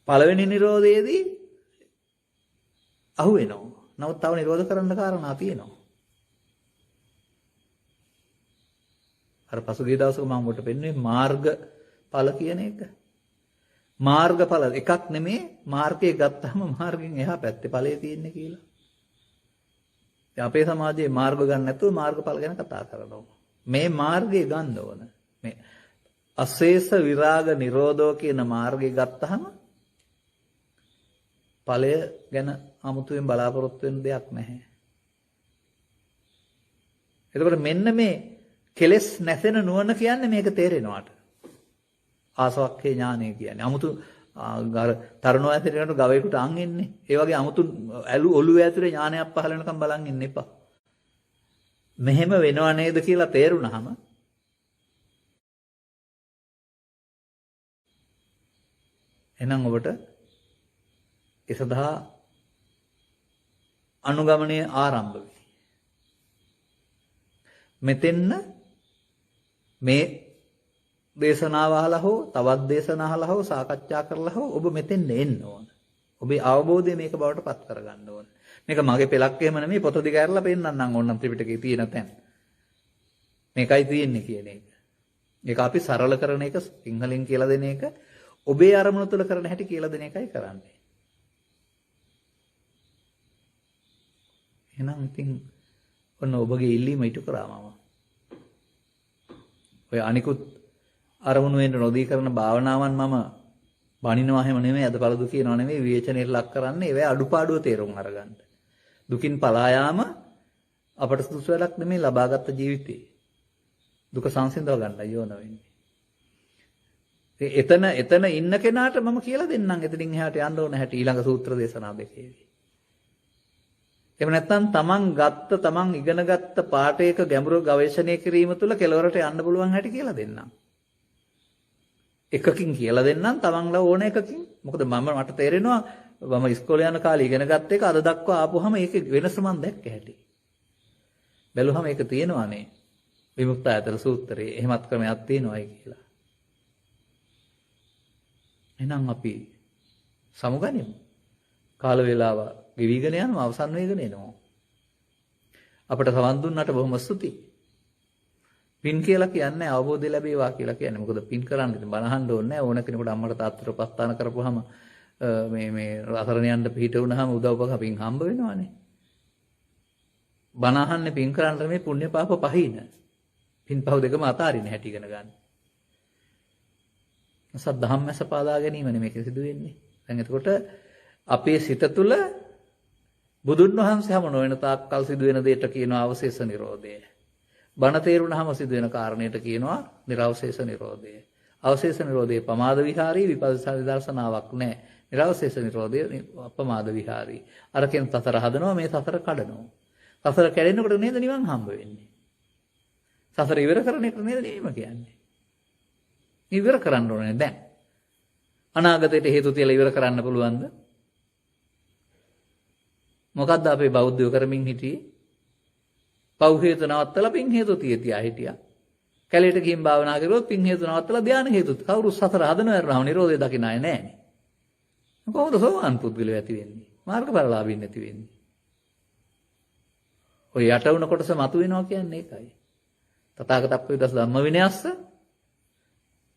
පළවෙනි නිරෝධයේදී අහු වෙනවා. නමුත් තව නිරෝධ කරන්න කාරණා තියෙනවා. අර පසුගිය දවසක මම ඔබට පෙන්වුවේ මාර්ගඵල කියන එක. මාර්ගඵල එකක් නෙමේ, මාර්ගය ගත්තාම මාර්ගෙන් එහා පැත්තේ ඵලය තියෙන්නේ කියලා. අපේ සමාජයේ මාර්ග ගන්න නැතුව මාර්ගඵල ගැන කතා කරනවා. මේ මාර්ගය ගන්න ඕන. මේ අශේෂ විරාග නිරෝධෝ කියන මාර්ගය ගත්තාම ඵලය ගැන 아무තුවෙන් බලාපොරොත්තු වෙන දෙයක් නැහැ. එතකොට මෙන්න මේ කෙලෙස් නැසෙන නුවණ කියන්නේ මේක තේරෙනවාට. ආසවක්ඛේ ඥානය කියන්නේ. 아무තු තරුණ වයසේට ගවයෙකුට අං එන්නේ. ඒ වගේ 아무තු ඔළුව ඇතුලේ ඥානයක් පහළ වෙනකම් බලන් ඉන්න එපා. මෙහෙම වෙනව නේද කියලා තේරුණාම එහෙනම් ඔබට ඒ සඳහා අනුගමනය ආරම්භ වෙයි. මෙතෙන්න මේ දේශනාව අහලා හෝ තවත් දේශනා අහලා හෝ සාකච්ඡා කරලා හෝ ඔබ මෙතෙන් එන්න ඕන. ඔබේ අවබෝධය මේක බවට පත් කරගන්න ඕන. මේක මගේ පෙලක් එහෙම නෙමෙයි, පොත දිග ඇරලා පෙන්නන්නම් ඕනම් ත්‍රිපිටකයේ තියෙන තැන. මේකයි තියෙන්නේ කියන එක. ඒක අපි සරල කරන එක, සිංහලෙන් කියලා දෙන එක, ඔබේ අරමුණ තුළ කරන හැටි කියලා දෙන එකයි කරන්නේ. එහෙනම් ඉතින් ඔන්න ඔබගේ ඉල්ලීම ඉටු කරා මම. ඔය අනිකුත් අරමුණු වෙන්න නොදී කරන භාවනාවන් මම බණිනවා හැම නෙමෙයි, අද පළදු කියනවා නෙමෙයි, විවේචනයට ලක් කරන්නේ ඒවැ අඩුපාඩුව තේරුම් අරගන්න. දුකින් පලා යාම අපට සුදුසු වැඩක් නෙමෙයි ලබාගත් ජීවිතේ. දුක සංසිඳව ගන්නයි ඕන වෙන්නේ. එතන ඉන්න කෙනාට මම කියලා දෙන්නම් එතනින් එහාට යන්න ඕන හැටි ඊළඟ සූත්‍ර දේශනා දෙකේදී. එහෙම නැත්නම් තමන් ඉගෙනගත්ත පාඩයක ගැඹුරු ගවේෂණය කිරීම තුළ කෙලවරට යන්න පුළුවන් හැටි කියලා දෙන්නම්. එකකින් කියලා දෙන්නම් තමන්ලා ඕන එකකින්. මොකද මට තේරෙනවා මම ඉස්කෝලේ යන කාලේ ඉගෙන ගත්ත එක අද දක්වා ආපුවම ඒකේ වෙනස මම දැක්ක හැටි. බැලුවම ඒක තියෙනවානේ. විමුක්ත ආයතන සූත්‍රයේ එහෙමත් ක්‍රමයක් තියෙනවායි කියලා. එහෙනම් අපි සමුගනිමු. කාල වේලාව ගෙවිගෙන යනවා, අවසන් වෙගෙන එනවා. අපට සවන් දුන්නට බොහොම ස්තුතියි. පින් කියලා කියන්නේ අවබෝධය ලැබේවා කියලා කියන්නේ. මොකද පින් කරන්න ඉතින් බනහන්න ඕනේ නැහැ. ඕන කෙනෙකුට අම්මට තාත්තට උපස්ථාන කරපුවාම මේ රසරණ යන්න පිට වුණාම උදව්පක පින් හම්බ වෙනවානේ. බනහන්නේ පින් කරන්න මේ පුණ්‍ය පාප පහින. පින් පහ දෙකම අතාරින්න හැටි ඉගෙන ගන්න. සත් ධම්මස පාදා ගැනීමනේ මේක සිදු වෙන්නේ. දැන් එතකොට අපේ සිත තුළ බුදුන් වහන්සේ හැම නොවන තාක්කල් සිදුවෙන දෙයට කියනවා අවශේෂ නිරෝධය. බණ තේරුණාම සිදුවෙන කාරණයට කියනවා නිර්වශේෂ නිරෝධය. අවශේෂ නිරෝධයේ පමාද විහාරී, විපස්සනා විදර්ශනාවක් නැහැ. නිර්වශේෂ නිරෝධය අපමාද විහාරී. අරකින් සතර හදනවා, මේ සතර කඩනවා. සතර කැඩෙනකොට නේද නිවන් හම්බ වෙන්නේ. සතර ඉවර කරන එක නේද නිවීම කියන්නේ. ඉවර කරන්න ඕනේ දැන්. අනාගතයට හේතු තියලා ඉවර කරන්න පුළුවන්ද? මොකද්ද අපේ බෞද්ධයෝ කරමින් හිටියේ? පව් හේතු නවත්තලා පින් හේතු තියා හිටියා. කැලේට ගිහින් භාවනා කරුවොත් පින් හේතු නවත්තලා ධානය හේතු. කවුරු සතර හදන වෙරනව නිරෝධය දකින්න අය නෑනේ. කොහොමද සෝවාන් පුද්ගලයා ඇති වෙන්නේ? මාර්ගඵලලාභීන් නැති වෙන්නේ. ඔය යට වුණ කොටස මතුවෙනවා කියන්නේ ඒකයි. තථාගතප්පේ දස ධම්ම විනයස්ස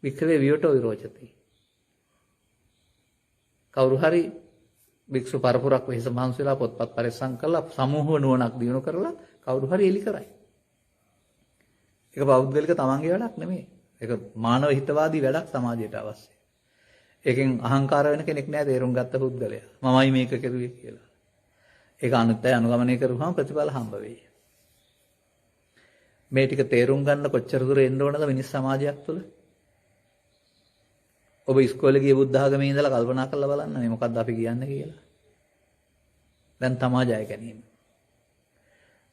වික්‍රේ වියටෝ විරෝචති. කවුරු හරි භික්ෂු පරපුරක් වෙහස මහන්සිලා පොත්පත් පරිස්සම් කරලා සමූහ නුවණක් දිනු කරලා කවුරු හරි එලි කරයි. ඒක පෞද්ගලික තමන්ගේ වැඩක් නෙමෙයි. ඒක මානව හිතවාදී වැඩක් සමාජයට අවශ්‍යයි. ඒකෙන් අහංකාර වෙන කෙනෙක් නෑ තේරුම් ගත්ත පුද්ගලයා. මමයි මේක කරුවේ කියලා. ඒක අනිත් අය අනුගමනය කරුවාම ප්‍රතිඵල හම්බ වෙයි. මේ ටික තේරුම් ගන්න කොච්චර දුර එන්න ඕනද මිනිස් සමාජයක් තුළ? ඔබ ඉස්කෝලේ ගිය බුද්ධ ආගමේ ඉඳලා කල්පනා කරලා බලන්න මේ මොකද්ද අපි කියන්නේ කියලා. දැන් තමා ජය ගැනීම.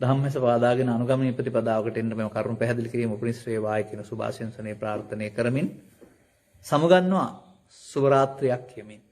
ධම්මස පාදාගෙන අනුගමනීය ප්‍රතිපදාවකට එන්න මේ කරුණ පැහැදිලි කිරීම උපනිශ්‍රේ වායි කියන සුභාශිංසනේ ප්‍රාර්ථනා කරමින් සමුගන්නවා සුබ රාත්‍රියක් කියමින්